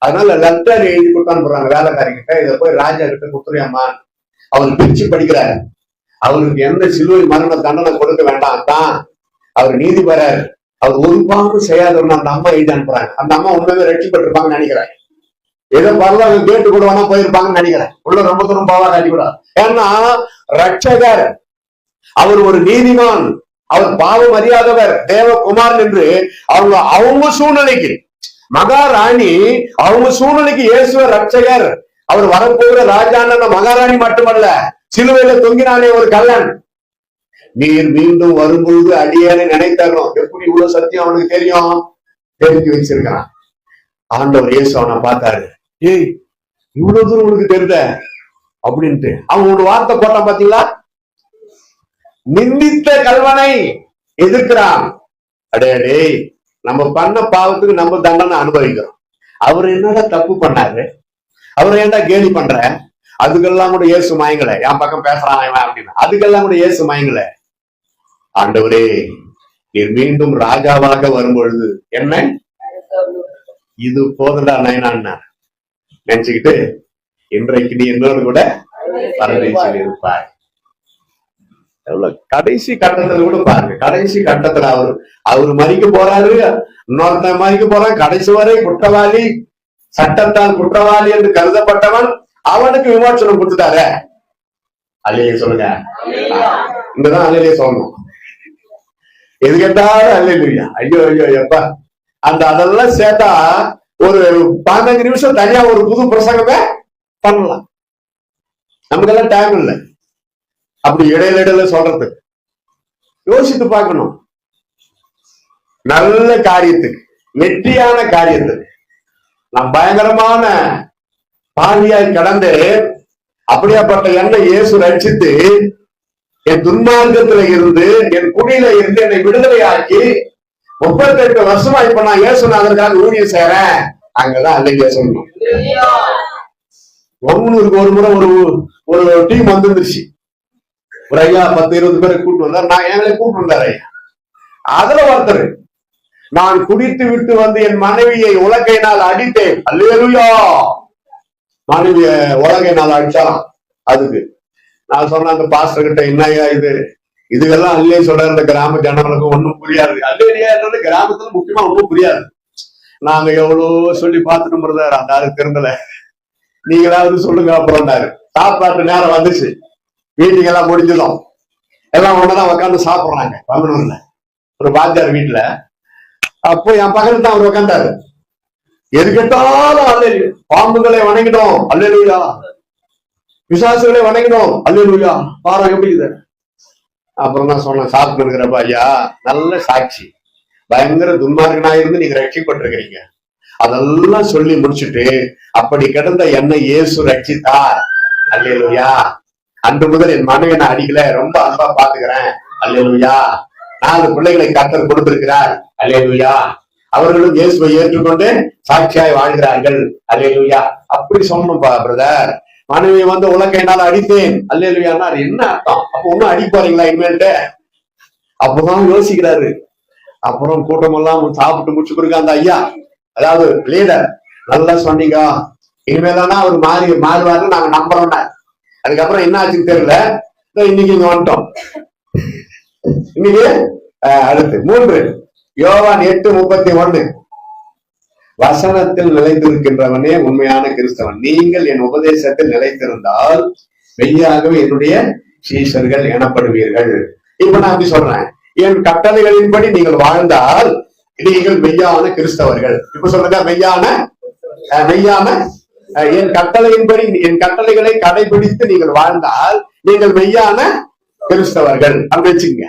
அதனால லெட்டர் எழுதி கொடுத்தான்னு போறாங்க வேலைக்காரி கிட்ட. இதை போய் ராஜா கிட்ட கொடுத்துறியம்மா. அவர் பிரிச்சு படிக்கிறாரு. அவருக்கு எந்த சிலுவை மரண தண்டனை கொடுக்க வேண்டாம் தான் அவர் நீதிபரர். அவர் ஒரு பாவம் செய்யாதவன்னு அந்த அம்மா எழுதி அனுப்புறாங்க. அந்த அம்மா உண்மையிலே ரட்சிப்பட்டிருப்பாங்கன்னு நினைக்கிறேன். ஏதோ பரவாயில்ல கேட்டு கூட வேணா போயிருப்பாங்கன்னு நினைக்கிறேன். உள்ள ரொம்ப தூரம் போவா காட்டிக்கூடாது. ஏன்னா ரட்சகர், அவர் ஒரு நீதிமான், அவர் பாவம் அறியாதவர், தேவகுமார் என்று அவங்க சூழ்நிலைக்கு, மகாராணி அவங்க சூழ்நிலைக்கு இயேசுவ ரட்சகர், அவர் வரப்போகிற ராஜான மகாராணி மட்டுமல்ல, சிலுவையில தொங்கினானே ஒரு கல்லன். நீர் மீண்டும் வரும்பொழுது அடியேனை நினைத்தரணும். எப்படி இவ்வளவு சத்தியம் அவனுக்கு தெரியும், தெரிஞ்சு வச்சிருக்கான். ஆண்டவர் இயேசு அவனை பார்த்தாரு. ஏய், இவ்வளவு தூரம் உனக்கு தெரியுத அப்படின்ட்டு அவன் ஒரு வார்த்தை போட்டான் பாத்தீங்களா? நிந்தித்த கல்வனை எதிர்க்கிறான். அடே, நம்ம பண்ண பாவத்துக்கு நம்ம தண்டனை அனுபவிக்கிறோம். அவர் என்னடா தப்பு பண்ணாரு, அவரை ஏன்டா கேலி பண்ற, அதுக்கெல்லாம் கூட இயேசு மயங்கல. என் பக்கம் பேசுறான் அப்படின்னு, அதுக்கெல்லாம் கூட இயேசு மயங்கல. ஆண்டவரே, நீர் மீண்டும் ராஜாவாக வரும்பொழுது என்ன இது போதண்டா நயனான்னா நினைச்சுக்கிட்டு இன்றைக்கு நீ என்னோடு கூட பரதேசில் இருப்பாய். எவ்வளவு கடைசி கட்டத்துல கூட பாருங்க. கடைசி கட்டத்துல அவரு மறிக்க போறாரு, இன்னொருத்தன் மறிக்க போறான். கடைசி வரை குற்றவாளி, சட்டத்தால் குற்றவாளி என்று கருதப்பட்டவன், அவனுக்கு விமோசனம் கொடுத்துட்டாரு. அல்லையே சொல்லுங்க. இங்கதான் அல்லையே சொல்லணும். எது கேட்டாலும் அல்லையா. ஐயோ ஐயோ எப்பா, அதெல்லாம் சேர்த்தா ஒரு 15 நிமிஷம் தனியா ஒரு புது பிரசங்கமே பண்ணலாம். நமக்கெல்லாம் டைம் இல்லை அப்படி இடையில சொல்றது. யோசித்து பார்க்கணும். நல்ல காரியத்துக்கு, வெற்றியான காரியத்துக்கு நான் பயங்கரமான பாவியாய் கடந்து, அப்படியாப்பட்ட என்னை இயேசு ரட்சித்து என் துன்மார்க்கத்துல இருந்து, என் குடியில இருந்து என்னை விடுதலை ஆக்கி 38 வருஷமா இப்ப நான் இயேசுநாதருக்காக ஊழியம் செய்யறேன். அங்கதான் அல்லையா சொல்லணும். ஒவ்வொருக்கு ஒரு முறை ஒரு டீம் வந்துருந்துச்சு. ஒரு ஐயா 10-20 பேரை கூட்டு வந்தார். நான் எங்களை கூட்டு வந்தார் ஐயா. அதுல ஒருத்தர், நான் குடித்து விட்டு வந்து என் மனைவியை உலகையினால் அடித்தேன். அல்லேலூயா. மனைவிய உலகையினால் அடிச்சாலாம். அதுக்கு நான் சொன்ன அந்த பாஸ்டர் கிட்ட, என்னையா இதுக்கெல்லாம் அல்லையே சொல்ற இந்த கிராம ஜனங்களுக்கு ஒண்ணும் புரியாது. அல்லையான்றது கிராமத்துல முக்கியமா ஒண்ணும் புரியாது. நாங்க எவ்வளவு சொல்லி பார்த்துட்டு பிரதர், அந்த ஆளு திறந்தல, நீங்களாவது சொல்லுங்க. அப்புறம்னாரு. சாப்பாட்டு நேரம் வந்துச்சு, வீட்டுக்கு எல்லாம் முடிஞ்சதும் எல்லாம் ஒன்னதான் உட்காந்து சாப்பிடுறாங்க பங்கனூர்ல ஒரு பாத்தியார் வீட்டுல. அப்போ என் பக்கத்துல தான் அவர் உட்காந்தாரு. எது கேட்டாலும் அல்லேலூயா. பாம்புகளை வணங்கிடும், அல்லேலூயா. பிசாசுகளை வணங்கிடும், அல்லேலூயா. பாரம் எப்படி இது? அப்புறம் தான் சொன்னேன், சாப்பிட்டு இருக்கிறப்ப, ஐயா நல்ல சாட்சி, பயங்கர துன்மார்க்கனா இருந்து நீங்க ரட்சிப்பட்டிருக்கிறீங்க. அதெல்லாம் சொல்லி முடிச்சுட்டு, அப்படி கிடந்த என்னை இயேசு ரட்சித்தார், அல்லேலூயா. அன்று முதல் என் மனைவி நான் அடிக்கல, ரொம்ப அன்பா பாத்துக்கிறேன், அல்லேலூயா. 4 பிள்ளைகளை கர்த்தர் கொடுத்திருக்கிறார், அல்லேலூயா. அவர்களும் இயேசுவை ஏற்றுக்கொண்டு சாட்சியாய் வாழ்கிறார்கள், அல்லேலூயா. அப்படி சொல்லணும்பா பிரதர். மனைவி வந்து உலக்கையினால் அடித்தேன் அல்லேலூயான்னா என்ன அர்த்தம்? அப்ப ஒன்னும் அடிக்க போறீங்களா இனிமேல்ட்டு? அப்பதான் யோசிக்கிறாரு. அப்புறம் கூட்டம் எல்லாம் சாப்பிட்டு முடிச்சு பிறகு அந்த ஐயா, அதாவது லீடர், நல்லா சொன்னீங்க, இனிமேதானா அவர் மாறுவாருன்னு நாங்க நம்புறோம்னா. அதுக்கப்புறம் என்ன ஆச்சுன்னு தெரியல. இன்னைக்கு இங்க வந்துட்டோம். இன்னைக்கு அடுத்து 3 யோவான் 8:31 வசனத்தில் நிலைத்திருக்கின்றவனே உண்மையான கிறிஸ்தவன். நீங்கள் என் உபதேசத்தில் நிலைத்திருந்தால் மெய்யாகவே என்னுடைய சீஷர்கள் எனப்படுவீர்கள். இப்ப நான் அப்படி சொல்றேன், என் கட்டளைகளின்படி நீங்கள் வாழ்ந்தால் நீங்கள் மெய்யான கிறிஸ்தவர்கள். இப்ப சொல்லுங்க, மெய்யான என் கட்டளையின்படி, என் கட்டளைகளை கடைபிடித்து நீங்கள் வாழ்ந்தால் நீங்கள் மெய்யான கிறிஸ்தவர்கள் அப்படி வச்சுங்க.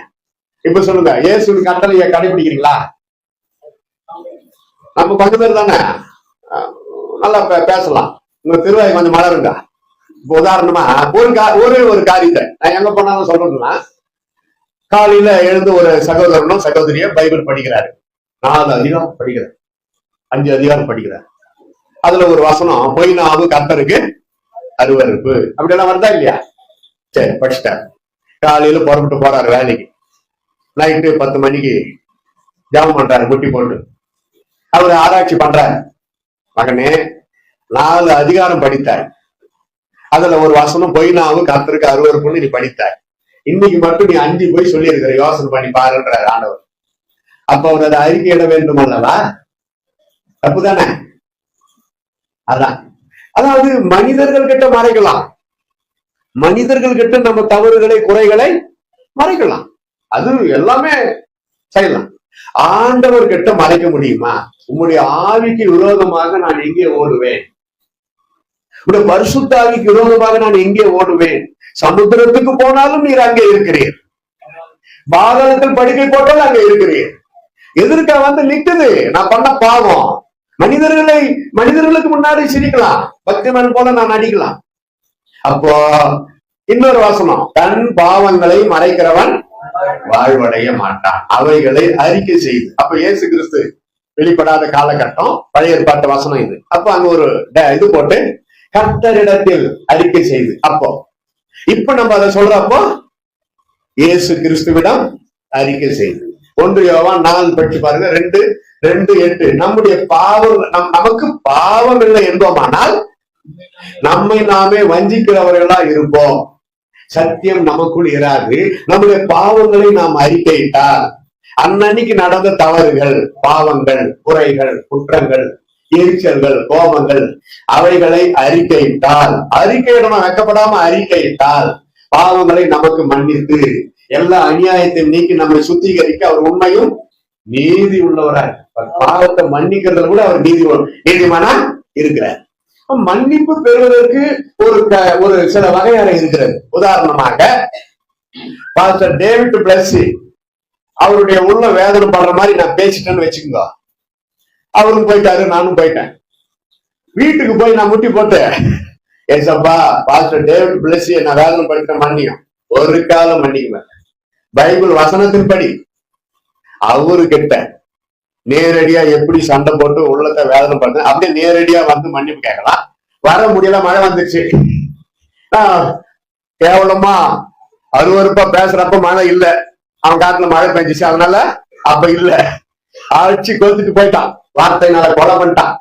இப்ப சொல்லுங்க, இயேசுவின் கட்டளையை கடைபிடிக்கிறீங்களா? நம்ம கொஞ்சம் பேர் தானே நல்லா பேசலாம். உங்க திருவாய் கொஞ்சம் மலருங்க. இப்ப உதாரணமா ஒரு காரியத்தை நான் எங்க போனாலும் சொல்றேன்னா, காலையில எழுந்து ஒரு சகோதரனும் சகோதரிய பைபிள் படிக்கிறாரு. 4 அதிகாரம் படிக்கிறார், 5 அதிகாரம் படிக்கிறார். அதுல ஒரு வசனம், பொய்னாவு கர்த்தருக்கு அருவருப்பு, அப்படி எல்லாம் வருதா இல்லையா? சரி, படிச்சுட்டாரு. காலையில புறப்பட்டு போறாரு வேலைக்கு. நைட்டு 10 மணிக்கு ஜெபம் பண்றாரு முட்டி போட்டு. அவரு ஆராய்ச்சி பண்றாரு. மகனே, 4 அதிகாரம் படித்தார். அதுல ஒரு வசனம் பொய்னாவு கர்த்தருக்கு அருவருப்புன்னு நீ படித்தாய். இன்னைக்கு மட்டும் நீ 5 போய் சொல்லி இருக்கிற, யோசனை பண்ணி பாருன்றார் ஆண்டவர். அப்ப அவர் அதை அறிக்கையிட வேண்டும் அல்லவா? தப்புதானே? அதான், அதாவது மனிதர்கள் கிட்ட மறைக்கலாம், மனிதர்கள் கிட்ட நம்ம தவறுகளை குறைகளை மறைக்கலாம், அது எல்லாமே செய்யலாம். ஆண்டவர் கிட்ட மறைக்க முடியுமா? உங்களுடைய ஆவிக்கு விரோதமாக நான் எங்கே ஓடுவேன்? உங்களுடைய பரிசுத்த ஆவிக்கு விரோதமாக நான் எங்கே ஓடுவேன்? சமுத்திரத்துக்கு போனாலும் நீர் அங்கே இருக்கிறீர், பாதாளத்தில் படுக்கை போட்டாலும் அங்கே இருக்கிறீர். எதிர்க்க வந்து நிக்குது நான் பண்ண பாவம். மனிதர்களுக்கு முன்னாடி சிரிக்கலாம், பக்திமன் போல நான் நடிக்கலாம். அப்போ இன்னொரு வசனம், தன் பாவங்களை மறைக்கிறவன் வாழ்வடைய மாட்டான், அவைகளை அறிக்கை செய்து. அப்ப இயேசு கிறிஸ்து வெளிப்படாத காலகட்டம், பழைய ஏற்பாட்டு வசனம் இது. அப்ப அங்க ஒரு இது போட்டு கர்த்தரிடத்தில் அறிக்கை செய்து. அப்போ இப்ப நம்ம அதை சொல்றப்போ இயேசு கிறிஸ்துவிடம் அறிக்கை செய்து. 1 யோவான் 4 படிச்சு பாருங்க, 2:8. நம்முடைய பாவம், நமக்கு பாவம் இல்லை என்போமானால் நம்மை நாமே வஞ்சிக்கிறவர்களா இருப்போம், சத்தியம் நமக்குள் இராது. நம்முடைய பாவங்களை நாம் அறிக்கையிட்டால், அன்னன்னைக்கு நடந்த தவறுகள், பாவங்கள், குறைகள், குற்றங்கள், எரிச்சல்கள், கோபங்கள், அவைகளை அறிக்கையிட்டால், அறிக்கையிடணும், வெக்கப்படாம அறிக்கையிட்டால், பாவங்களை நமக்கு மன்னித்து எல்லா அநியாயத்தையும் நீக்கி நம்மை சுத்திகரிக்க அவர் உண்மையும் நீதி உள்ளவராய், பாவத்தை மன்னிக்கிறதுல கூட அவர் நீதிமானா இருக்கிறார். மன்னிப்பு பெறுவதற்கு ஒரு சில வகையான இருக்கிறது. உதாரணமாக பாஸ்டர் டேவிட் பிளஸ்ஸி, அவருடைய உள்ள வேதனை படுற மாதிரி நான் பேசிட்டேன்னு வச்சுக்கோங்க. அவரும் போயிட்டாரு, நானும் போயிட்டேன். வீட்டுக்கு போய் நான் முட்டி போட்டு, ஏசப்பா பாஸ்டர் டேவிட் பிளஸ்ஸி நான் வேதனை படுத்த மன்னியும், ஒரு காலம் மன்னிக்க மாட்டேன். பைபிள் வசனத்தின்படி அவரு கிட்ட நேரடியா எப்படி சண்டை போட்டு உள்ளத்தை வேதனை பண்ண, அப்படியே நேரடியா வந்து மன்னிப்பு கேட்கலாம். வர முடியல, மழை வந்துச்சு, கேவலமா அருவருப்பா பேசுறப்ப மழை இல்ல, அவன் காட்டுல மழை பெஞ்சிச்சு, அதனால அப்ப இல்ல, அடிச்சு கொளுத்துட்டு போயிட்டான், வார்த்தையினால கொலை பண்ணிட்டான்.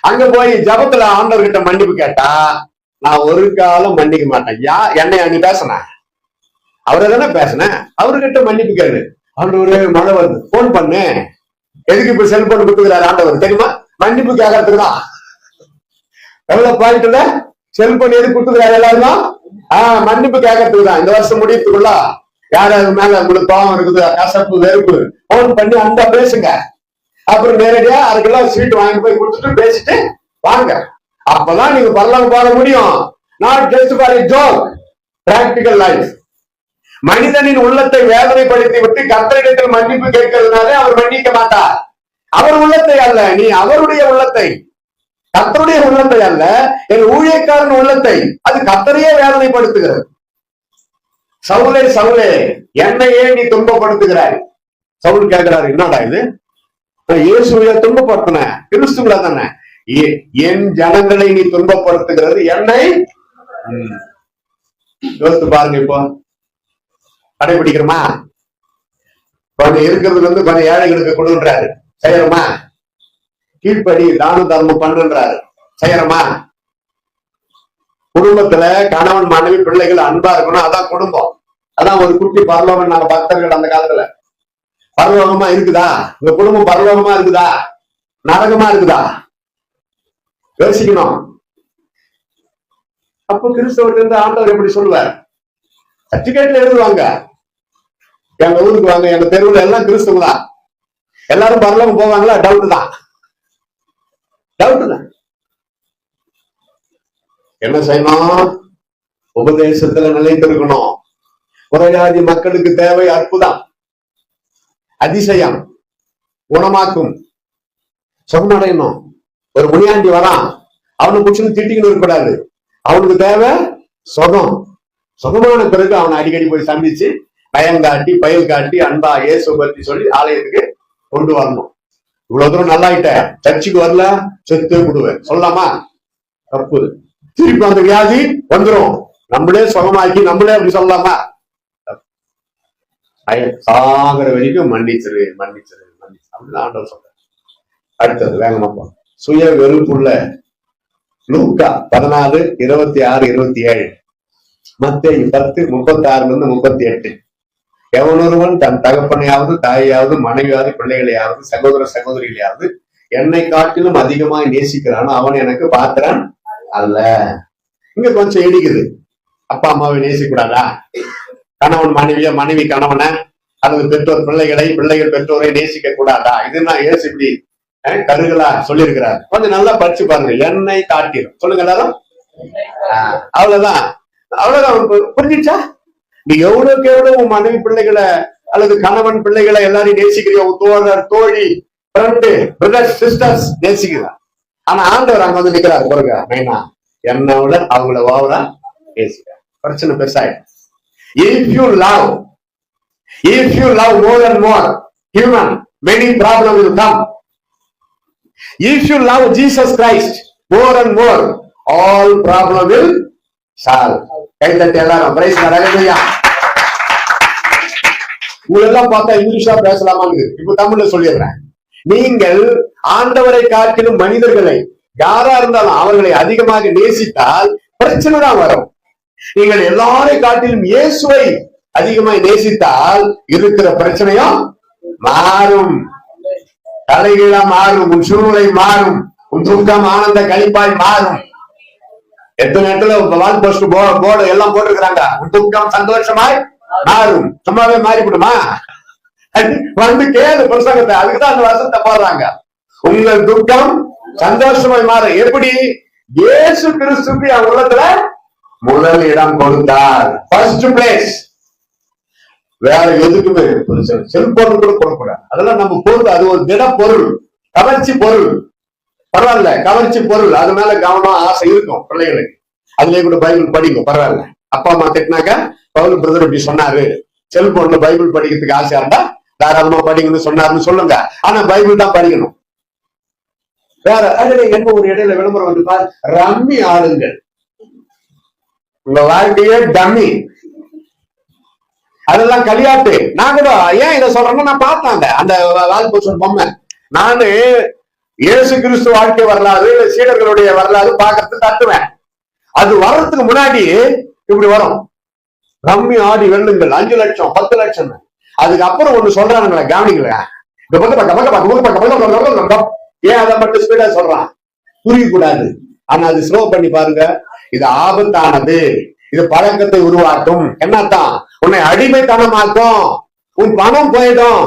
அங்க போய் ஜபத்துல ஆண்டவர்கிட்ட மன்னிப்பு கேட்டா, நான் ஒரு காலம் மன்னிக்க மாட்டேன். என்னைய நீ பேசின, அவரை தானே பேசினேன், அவர்கிட்ட மன்னிப்பு கேளு. ஆண்டவரு மழை வருது, போன் பண்ணு. எதுக்கு இப்ப செல்போன் கொடுத்துக்கிறாரு ஆண்டவர் தெரியுமா? மன்னிப்பு கேட்கறதுக்கு தான். எவ்வளவு பாயிண்ட்ல செல்போன் எதுக்கு கொடுத்துக்கிறாரு எல்லாருக்கும்? மன்னிப்பு கேட்கறதுக்கு தான். இந்த வருஷம் முடியறதுக்குள்ள யாராவது மேல உங்களுக்கு பாவம் இருக்குது, கசப்பு, வெறுப்பு, போன் பண்ணி அந்த பேசுங்க. அப்புறம் நேரடியா அதுக்கெல்லாம் ஸ்வீட் வாங்கி போய் கொடுத்துட்டு பேசிட்டு வாங்க. அப்பதான் நீங்க பரலாம் போக முடியும். Not just for a joke, practical life. மனிதனின் உள்ளத்தை வேதனைப்படுத்தி விட்டு கர்த்தரிடத்தில் மன்னிப்பு கேட்கிறதுனாலே அவர் மன்னிக்க மாட்டார். அவர் உள்ளத்தை அல்ல, நீ அவருடைய உள்ளத்தை, கர்த்தருடைய உள்ளத்தை அல்ல, என் ஊழியக்காரன் உள்ளத்தை, அது கர்த்தரையே வேதனைப்படுத்துகிறது. சவுலே சவுலே, என்னையே நீ துன்பப்படுத்துகிறாய். சவுல் கேட்கிறாரு, என்னடா இது, இயேசுவைய துன்பப்படுத்தின, கிறிஸ்துவ தானே, என் ஜனங்களை நீ துன்பப்படுத்துகிறது, என்னை யோசித்து பாருங்க. இப்போ கடைபிடிக்கிறோமா? கொஞ்சம் இருக்கிறதுல இருந்து கொஞ்சம் ஏழைகளுக்கு கொடுன்றாரு, செய்யறோமா? கீழ்ப்படி தான தர்மம் பண்ணுன்றாரு, செய்யறோமா? குடும்பத்துல கணவன் மனைவி பிள்ளைகள் அன்பா இருக்கணும், அதான் குடும்பம். அதான் ஒரு குட்டி பரலோகம். நாங்க பக்தர்கள் அந்த காலத்துல பரலோகமா இருக்குதா? உங்க குடும்பம் பரலோகமா இருக்குதா, நரகமா இருக்குதா? யோசிக்கணும். அப்ப கிறிஸ்தவர்கள் இருந்து ஆண்டவர் எப்படி சொல்லுவார்? சர்டிபிகேட்ல எழுதுவாங்க, எங்க ஊருக்கு வாங்க, எங்க தெருவுல எல்லாம் கிறிஸ்தவங்க தான், எல்லாரும் பரலோகம் போவாங்களா? டவுட் தான், டவுட் தான். என்ன செய்யணும்? உபதேசத்துல நிலைத்திருக்கணும். புறஜாதி மக்களுக்கு தேவை அற்புதம், அதிசயம், குணமாக்கும், சுகமடையணும். ஒரு முனியாண்டி வரான், அவனை குடிச்சுன்னு திட்டிக்கணும் இருக்கக்கூடாது. அவனுக்கு தேவை சுகம். சுகமான பிறகு அவனை அடிக்கடி போய் சந்திச்சு பயங்காட்டி பயல் காட்டி அன்பா இயேசு பத்தி சொல்லி ஆலயத்துக்கு கொண்டு வரணும். இவ்வளவு தூரம் நல்லாயிட்ட, சர்ச்சுக்கு வரல, செத்து விடுவேன் சொல்லலாமா? தப்பு. திருப்பி அந்த வியாதி வந்துடும், நம்மளே சுகமாக்கி நம்மளே அப்படி சொல்லலாமா? சாகிற வரைக்கும் மன்னிச்சிரு மன்னிச்சிரு மன்னிச்சு அப்படின்னு ஆண்டவர் சொல்ற. அடுத்தது வேகமா சுய வெறுப்புள்ள லூக்கா 14:26-27, மத்தேயு 10:36-38. எவனொருவன் தன் தகப்பனையாவது தாயையாவது மனைவியாவது பிள்ளைகளையாவது சகோதர சகோதரிகளையாவது என்னை காட்டிலும் அதிகமாய் நேசிக்கிறானோ அவன் எனக்கு பாத்திரன் அல்ல. இங்க கொஞ்சம் இடிக்குது. அப்பா அம்மாவை நேசிக்கூடாதா? கணவன் மனைவிய, மனைவி கணவனை, அல்லது பெற்றோர் பிள்ளைகளை, பிள்ளைகள் பெற்றோரை நேசிக்க கூடாதா? இதுன்னா ஏசு இப்படி கருகளா சொல்லியிருக்கிறார். கொஞ்சம் நல்லா படிச்சு பாருங்க. என்னை காட்டிடும் சொல்லுங்க எல்லாரும். அவ்வளவுதான், அவ்வளவுதான். புரிஞ்சிச்சா? நீ எவ்வளவுக்கு எவ்வளவு உன் மனைவி பிள்ளைகளை அல்லது கணவன் பிள்ளைகளை எல்லாரையும் நேசிக்கிறிய, தோழர் தோழி ஃப்ரெண்டு பிரதர்ஸ் சிஸ்டர்ஸ் நேசிக்கிறார். ஆனா ஆண்டவர் அங்க வந்து நிக்கிறார் பாருங்க, மெயினா என்னை விட அவங்கள ஓவரா நேசிக்கிறார். பிரச்சனை பெருசாயிடும். If you love more and more human, many problems will come. If you love Jesus Christ more and more, all problem will solve. கைதட்டி எல்லாரும் பிரைஸ் ஹalleluya. உங்களெல்லாம் பார்த்தா இங்கிலீஷா பேசலாமான்னு இப்ப தமிழ்ல சொல்லிடுறேன். நீங்கள் ஆண்டவரை காட்டிலும் மனிதர்களை யாரா இருந்தாலும் அவர்களை அதிகமாக நேசித்தால் பிரச்சனை தான் வரும். நீங்கள் எல்லாரை காட்டிலும் இயேசுவை அதிகமாக நேசித்தால் இருக்கிற பிரச்சனையும் மாறும், தலைகீழா மாறும், உன் சூழ்நிலை மாறும், உன் துக்கம் ஆனந்த கழிப்பாய் மாறும். எத்தனை இடத்துல வால் போஸ்ட் போர்டு எல்லாம் போட்டிருக்கிறாங்க, உன் துக்கம் சந்தோஷமாய் மாறும். சும்மாவே மாறிவிடுமா? வந்து கேளு பிரசங்கத்தை, அதுக்குதான் அந்த வசனத்தை போடுறாங்க. உங்கள் துக்கம் சந்தோஷமாய் மாறும். எப்படி? இயேசு கிறிஸ்துக்கு என் உள்ளத்துல முதல் இடம் கொடுத்தார், ஃபர்ஸ்ட் பிளேஸ். வேற எதுக்குமே செல்போன் கூட கொடுக்கூடாது. அதெல்லாம் நம்ம பொருள், அது ஒரு திட பொருள், கவர்ச்சி பொருள். பரவாயில்ல, கவர்ச்சி பொருள், அது மேல கவனம் ஆசை இருக்கும் பிள்ளைகளுக்கு. அதுலயே கூட பைபிள் படிக்கும், பரவாயில்ல. அப்பா அம்மா திட்டினாக்க பவுல் பிரதர் இப்படி சொன்னாரு, செல்போன்ல பைபிள் படிக்கிறதுக்கு ஆசையா இருந்தா தாராளமா படிக்கணும்னு சொன்னாருன்னு சொல்லுங்க. ஆனா பைபிள் தான் படிக்கணும். வேற அதுல என்ன ஒரு இடையில விளம்பரம் வந்து பாரு, ரம்மி ஆளுங்கள், உங்க வாழ்க்கையே டம்மி, அதெல்லாம் களியாட்டு. நான் கூட ஏன் இதை சொல்றேன்னா, நான் பார்த்தாங்க அந்த வால்போஸ்டர் பொம்மை. நானு இயேசு கிறிஸ்து வாழ்க்கை வரலாறு, சீடர்களுடைய வரலாறு பாக்கிறதுக்கு தட்டுவேன். அது வர்றதுக்கு முன்னாடி இப்படி வரும், ரம்மி ஆடி வெல்லுங்கள், 5 லட்சம் 10 லட்சம். அதுக்கப்புறம் ஒண்ணு சொல்றானுங்களே, கவனிங்களேன். ஏன் அதை மட்டும் ஸ்பீடா சொல்றான்? புரியக்கூடாது. ஆனா அது ஸ்லோ பண்ணி பாருங்க. இது ஆபத்தானது, இது பழக்கத்தை உருவாக்கும். என்னத்தான்? உன்னை அடிமைத்தனமாக்கும், உன் பணம் போயிடும்.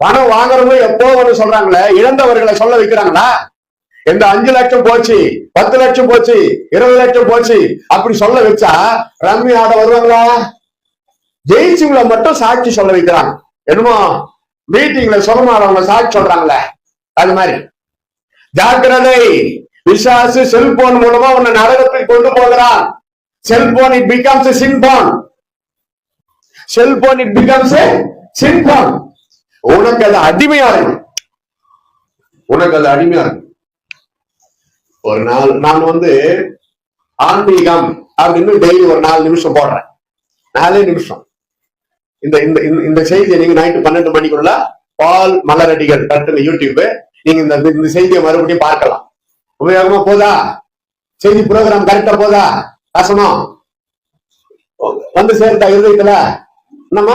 பணம் வாங்குறவங்க எப்போ ஒண்ணு சொல்றாங்களே, இழந்தவர்களை சொல்ல வைக்கிறாங்களா? எந்த 5 லட்சம் போச்சு, 10 லட்சம் போச்சு, 20 லட்சம் போச்சு அப்படி சொல்ல வச்சா ரம்மி ஆட வருவாங்களா? ஜெயிச்சுங்களை மட்டும் சாட்சி சொல்ல வைக்கிறாங்க. என்னமோ மீட்டிங்ல சொல்லமாறவங்க சாட்சி சொல்றாங்களே, அது மாதிரி. ஜாக்கிரதை, பிசாசு செல்போன் மூலமா உன்னை நரகத்துக்கு கொண்டு போகிறான். Cellphone it becomes a sin phone. Cellphone it becomes a sin phone. உனக்கு அது அடிமையா இருக்கும், உனக்கு அது அடிமையா இருக்கும். ஒரு நாள் நான் ஆன்மீகம் அப்படின்னு டெய்லி ஒரு 4 நிமிஷம் போடுறேன். 4 நிமிஷம். இந்த இந்த இந்த செய்தியை நீங்க நைட்டு 12 மணிக்குள்ள பால் மலரடிகள் கட்டுங்க யூடியூப், நீங்க இந்த செய்தியை மறுபடியும் பார்க்கலாம். உபயோகமா போதா? செய்தி ப்ரோக்ராம் கரெக்டா போதா? வசனம் வந்து சேருதா இருதயத்துல? நம்ம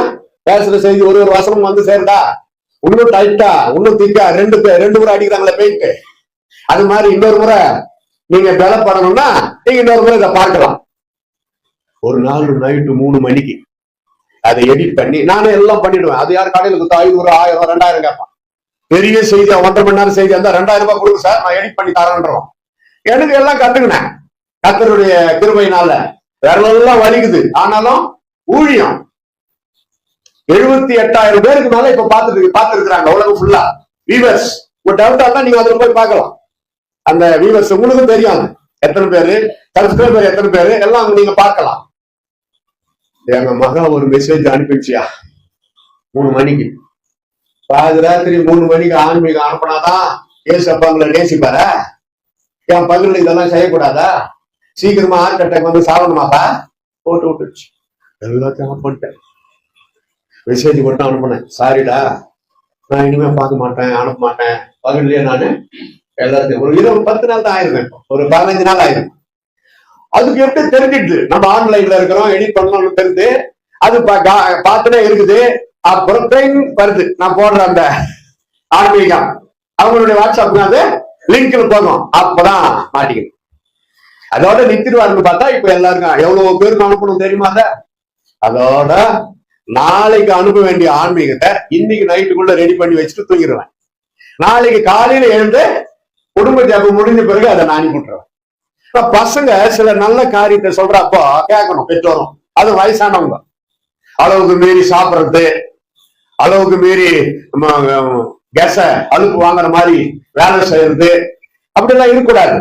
பேசுற செய்தி ஒரு வசனம் வந்து சேருதா? இன்னும் டைட்டா, இன்னும் திக்கா, ரெண்டு முறை அடிக்கிறாங்களே பெயிண்ட். அது மாதிரி இன்னொரு முறை நீங்க பலப்படணும்னா நீங்க இன்னொரு முறை இதை பார்க்கலாம். ஒரு நாள் நைட்டு 3 மணிக்கு அதை எடிட் பண்ணி நானே எல்லாம் பண்ணிடுவேன். அது யார் கடையில் கொடுத்தா 500, 1000, 2000 கேட்பான். பெரிய செய்தி 1.5 மணி நேரம் செய்தி அந்த 2000 ரூபாய் கொடுங்க சார், நான் எடிட் பண்ணி தரேன்றோம். எனக்கு எல்லாம் கத்துக்கினேன் கர்த்தருடைய கிருபையினால. விரலெல்லாம் வலிக்குது, ஆனாலும் ஊழியம் 78,000 பேருக்கு மேல இப்ப பார்த்துட்டு இருக்கிறாங்க உலகம் ஃபுல்லா. வீவர்ஸ் உங்க டவுட்டா தான் நீங்க அதுல போய் பார்க்கலாம். அந்த வீவர்ஸ் உங்களுக்கும் தெரியும் எத்தனை பேரு, சப்ஸ்கிரைபர் எத்தனை பேரு எல்லாம் நீங்க பார்க்கலாம். எங்க மகா ஒரு மெசேஜ் அனுப்பிச்சியா 3 மணிக்கு, பாதி ராத்திரி 3 மணிக்கு ஆன்மீகம் அனுப்பினாதான் ஏசப்பாங்களை நேசிப்பாரா? என் பகல்ல இதெல்லாம் செய்யக்கூடாதா? சீக்கிரமா ஹார்ட் அட்டாக் வந்து சாவணுமாப்பா? போட்டு விட்டுருச்சு. எல்லாத்தையும் ஆஃப் பண்ணிட்டேன். மெசேஜ் மட்டும் அனுப்பினேன், சாரிடா நான் இனிமே பார்க்க மாட்டேன், அனுப்ப மாட்டேன். பகல்லையே நானு எல்லாத்தையும் ஒரு 10 நாள் தான் ஆயிருந்தேன், ஒரு 15 நாள் ஆயிருக்கும். அதுக்கு எப்படி தெரிஞ்சிடுது நம்ம ஆன்லைன்ல இருக்கிறோம், எடிட் பண்ணணும்னு தெரிஞ்சு அது பார்த்துனே இருக்குது. அப்புறம் வருது நான் போடுற அந்த ஆன்மீகம் அவங்களுடைய வாட்ஸ்அப் அது லிங்க்ல போகும், அப்பதான் மாட்டிக்கணும். அதோட நிறுத்திடுவாருன்னு பார்த்தா இப்ப எல்லாருக்கும் எவ்வளவு பேருக்கு அனுப்பணும் தெரியுமா? அதோட நாளைக்கு அனுப்ப வேண்டிய ஆன்மீகத்தை இன்னைக்கு நைட்டுக்குள்ள ரெடி பண்ணி வச்சுட்டு தூங்கிடுவேன். நாளைக்கு காலையில எழுந்து குடும்ப ஜபம் முடிஞ்ச பிறகு அதை நான் அனுப்பிட்டுருவேன். பசங்க சில நல்ல காரியத்தை சொல்றப்போ கேட்கணும் பெற்றோரும், அது வயசானவங்க. அளவுக்கு மீறி சாப்பிடுறது, அளவுக்கு மீறி கேஸ அழுப்பு வாங்குற மாதிரி வேலை செய்யறது, அப்படிலாம் இருக்கக்கூடாது.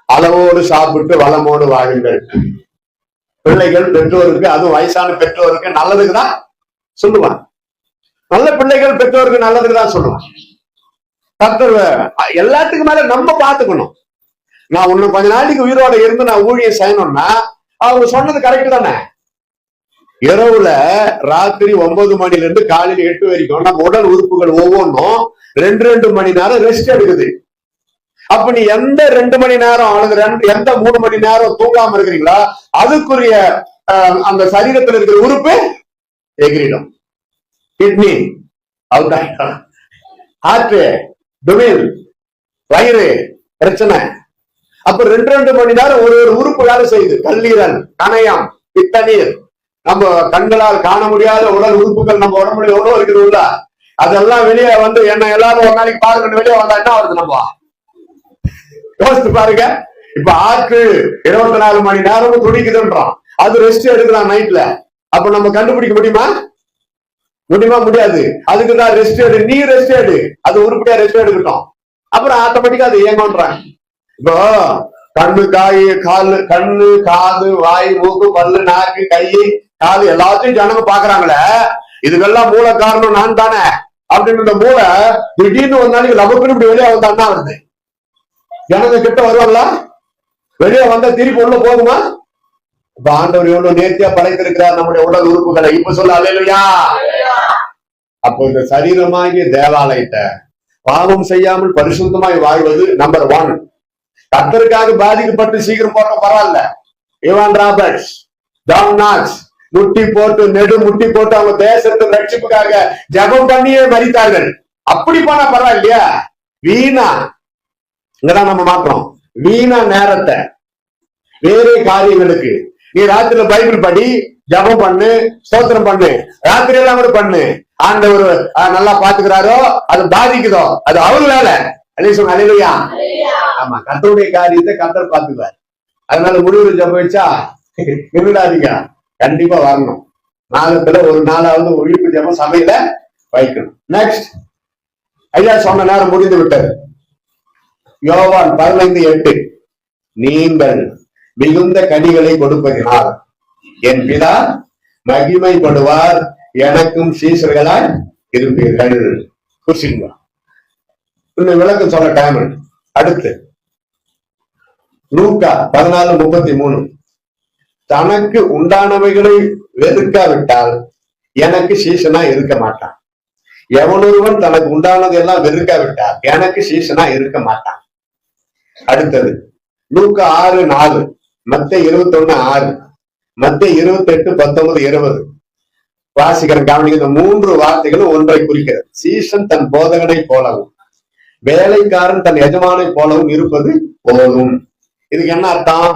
அளவோடு சாப்பிட்டு வளமோடு வாழுங்கள். பிள்ளைகள் பெற்றோருக்கு, அதுவும் வயசான பெற்றோருக்கு நல்லதுக்கு தான் சொல்லுவான். நல்ல பிள்ளைகள் பெற்றோருக்கு நல்லதுக்கு தான் சொல்லுவான். கர்த்தர் எல்லாத்துக்கும் மேல நம்ம பாத்துக்கணும். நான் இன்னும் கொஞ்ச நாளைக்கு உயிரோட இருந்து நான் ஊழியம் செய்யணும்னா அவங்க சொன்னது கரெக்ட் தானே. இரவுல ராத்திரி 9 மணில இருந்து காலையில 8 வரைக்கும் நம்ம உடல் உறுப்புகள் ஒவ்வொன்றும் 2 மணி நேரம் ரெஸ்ட் எடுக்குது. அப்ப நீ எந்த 2 மணி நேரம் அல்லது எந்த 3 மணி நேரம் தூங்காம இருக்கிறீங்களா அதுக்குரிய அந்த சரீரத்தில் இருக்கிற உறுப்பு எகிரிடும். கிட்னி அவுட் ஆகிடும், ஹார்ட், துமில், வயிறு பிரச்சனை. அப்ப 2 மணி நேரம் ஒரு உறுப்பு வேலை செய்யுது. கல்லீரல், கணையம், பித்தநீர், நம்ம கண்களால் காண முடியாத உடல் உறுப்புகள் நம்ம உடம்புல எவ்வளவு இருக்குது, அதெல்லாம் வெளியே வந்து என்ன எல்லாரும் ஒரு நாளைக்கு பாருங்க வெளியே வந்தா என்ன வருது? நம்ம யோசித்து பாருங்க. இப்ப ஆக்கு 24 மணி நேரமும் துடிக்குதுன்றான், அது ரெஸ்ட் எடுக்கிறான் நைட்ல. அப்ப நம்ம கண்டுபிடிக்க முடியுமா? முடியாது. அதுக்குதான் ரெஸ்ட் எடு, நீ ரெஸ்ட் எடு, அது உருப்படியா ரெஸ்ட் எடுக்கட்டும், அப்புறம் ஆட்டோமேட்டிக்கா அது இயங்கும்ன்றான். இப்போ கண்ணு, கண்ணு, காது, வாய், மூக்கு, பல்லு, நாக்கு, கை, காது எல்லாத்தையும் ஜனங்க பாக்குறாங்களே, இதுக்கெல்லாம் மூல காரணம் நான் தானே அப்படின்னு இந்த மூளை திடீர்னு ஒரு நாளைக்கு லபக்குன்னு இப்படி வெளியே வந்தான்னா வருது. ஜனங்க கிட்ட வருவாங்களா? வெளியே வந்தா திருப்பி உள்ள போகுமா? இப்ப ஆண்டவர் எவ்வளவு நேர்த்தியா படைத்திருக்கிறார் நம்முடைய உடல் உறுப்புகளை. இப்ப சொல்ல அல்லேலூயா. அப்போ இந்த சரீரமாகிய தேவாலயத்தை பாவம் செய்யாமல் பரிசுத்தமாய் வாழ்வது நம்பர் 1. கர்த்தருக்காக பாதிக்கப்பட்டு சீக்கிரம் போட்ட பரவாயில்ல. இவான் ராபர்ட்ஸ், ஜான் நாக்ஸ் முட்டி போட்டு அவங்க தேசத்தின் ரட்சிப்புக்காக ஜெபம் பண்ணியே மரித்தார்கள். அப்படி போனா பரவாயில்லையா? வீணா இங்கதான் நம்ம மாற்றோம். வீணா நேரத்தை வேறே காரியங்களுக்கு நீ ராத்திரில பைபிள் படி, ஜபம் பண்ணு, ஸ்தோத்திரம் பண்ணு, ராத்திரி எல்லாம் கூட பண்ணு. ஆண்டவர் நல்லா பாத்துக்கிறாரோ அது பாதிக்குதோ அது அவரு வேலை. அல்லேலூயா. ஆமா, கர்த்தருடைய காரியத்தை கர்த்தர் பாத்துக்குவார். அதனால முடிவுல ஜபம் வச்சா இருடாதீங்க, கண்டிப்பா வரணும். நாளத்துல ஒரு நாளாவது ஒழிப்பு ஜபம் சபையில வைக்கணும். நெக்ஸ்ட், ஐயா சொன்ன நேரம் முடிந்து விட்டது. யோவான் 15:8, நீங்கள் மிகுந்த கனிகளை கொடுப்பதினால் என் பிதா மகிமைப்படுவார், எனக்கும் சீசர்களாய் இருப்பீர்கள். புரிச்சுங்களா? இன்னும் விளக்கம் சொல்ல டைம். அடுத்து லூக்கா 14:33. தனக்கு உண்டானவைகளை வெறுக்காவிட்டால் எனக்கு சீசனா இருக்க மாட்டான். எவனொருவன் தனக்கு உண்டானது எல்லாம் வெறுக்காவிட்டால் எனக்கு சீசனா இருக்க மாட்டான். அடுத்தது லூக்கா 6:4, மத்தேயு 21:6, மத்தேயு 28:19-20 வாசிக்கிறேன். கவனிக்க, இந்த 3 வார்த்தைகளும் ஒன்றை குறிக்கிறது. சீசன் தன் போதகனை போலவும் வேலைக்காரன் தன் எஜமானை போலவும் இருப்பது போதும். இதுக்கு என்ன அர்த்தம்?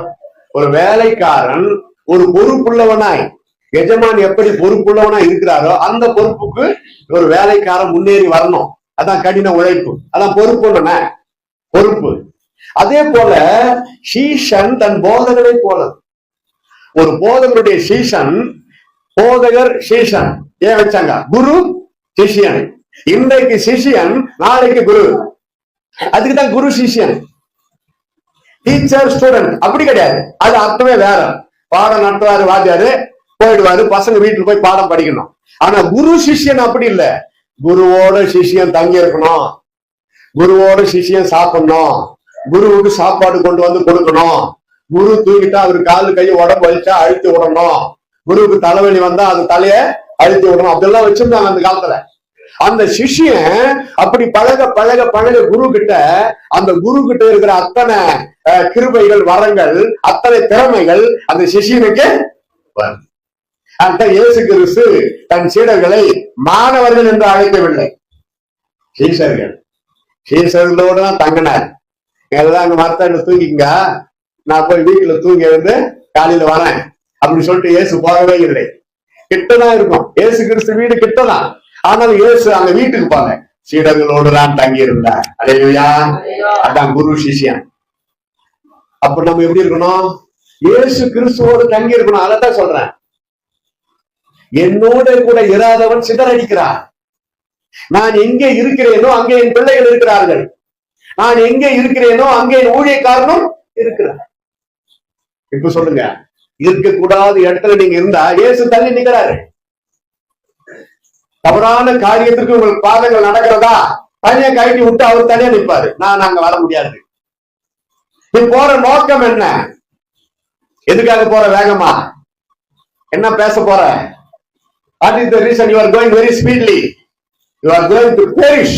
ஒரு வேலைக்காரன் ஒரு பொறுப்புள்ளவனாய், எஜமான் எப்படி பொறுப்புள்ளவனாய் இருக்கிறாரோ அந்த பொறுப்புக்கு ஒரு வேலைக்காரன் முன்னேறி வரணும். அதான் கடின உழைப்பு, அதான் பொறுப்பு. அதே போல சீசன் தன் போதகனை போல. ஒரு போதகருடைய சீசன், போதகர் சீசன் ஏன் வச்சாங்க? குரு சிஷியன். இன்றைக்கு சிஷியன், நாளைக்கு குரு. அதுக்குதான் குரு சிஷியன். டீச்சர் ஸ்டூடெண்ட் அப்படி கிடையாது. அது அர்த்தமே வேற. பாடம் நடத்துவாரு வாத்தியாரு, போயிடுவாரு, பசங்க வீட்டுல போய் பாடம் படிக்கணும். ஆனா குரு சிஷியன் அப்படி இல்லை. குருவோட சிஷியன் தங்கி இருக்கணும், குருவோட சிஷியன் சாப்பிடணும், குருவுக்கு சாப்பாடு கொண்டு வந்து கொடுக்கணும், குரு தூங்கிட்டா அவரு காலு கையை உடம்பு வலிச்சா அழுத்தி விடணும், குருவுக்கு தலைவலி வந்தா அது தலைய அழுத்தி விடணும். அப்படிலாம் வச்சிருந்தாங்க அந்த காலத்துல. அந்த சிஷியன் அப்படி பழக குரு கிட்ட, அந்த குரு கிட்ட இருக்கிற அத்தனை கிருபைகள், வரங்கள், அத்தனை திறமைகள் அந்த சிஷியனுக்கு இயேசு கிறிஸ்து தன் சீடர்களை மாணவர்கள் என்று அழைக்கவில்லை, சீசர்களோடு தான் தங்கினார். எல்லாம் அங்க மரத்தாண்டு தூங்கிங்க, நான் போய் வீட்டுல தூங்கி இருந்து காலையில வரேன் அப்படின்னு சொல்லிட்டு இயேசு போகவே இல்லை. கிட்டதான் இருக்கும், இயேசு கிறிஸ்து வீடு கிட்டதான். ஆனாலும் இயேசு அங்க வீட்டுக்கு போங்க, சீடர்களோடு தான் தங்கி இருந்தார். அல்லேலூயா. அதான் குரு சிஷியன். அப்ப நம்ம எப்படி இருக்கணும்? இயேசு கிறிஸ்துவோடு தங்கி இருக்கணும். அதான் சொல்றேன், என்னோட கூட இராதவன் சிதறடிக்கிறார். நான் எங்கே இருக்கிறேனோ அங்கே என் பிள்ளைகள் இருக்கிறார்கள், நான் எங்கே இருக்கிறேனோ அங்கே என் ஊழியக்காரனும் இருக்கிறார். இப்ப சொல்லுங்க, இருக்கக்கூடாத இடத்துல நீங்க இருந்தா இயேசு தள்ளி நிற்கிறாரு. தவறான காரியத்திற்கு உங்களுக்கு பாதங்கள் நடக்கிறதா, தனியா கழட்டி விட்டு அவர் தனியா நிற்பாரு. நான் அங்க வர முடியாது. நீ போற நோக்கம் என்ன? எதுக்காக போற? வேகமா என்ன பேச போற? What is the reason you are going very speedily? You are going to perish.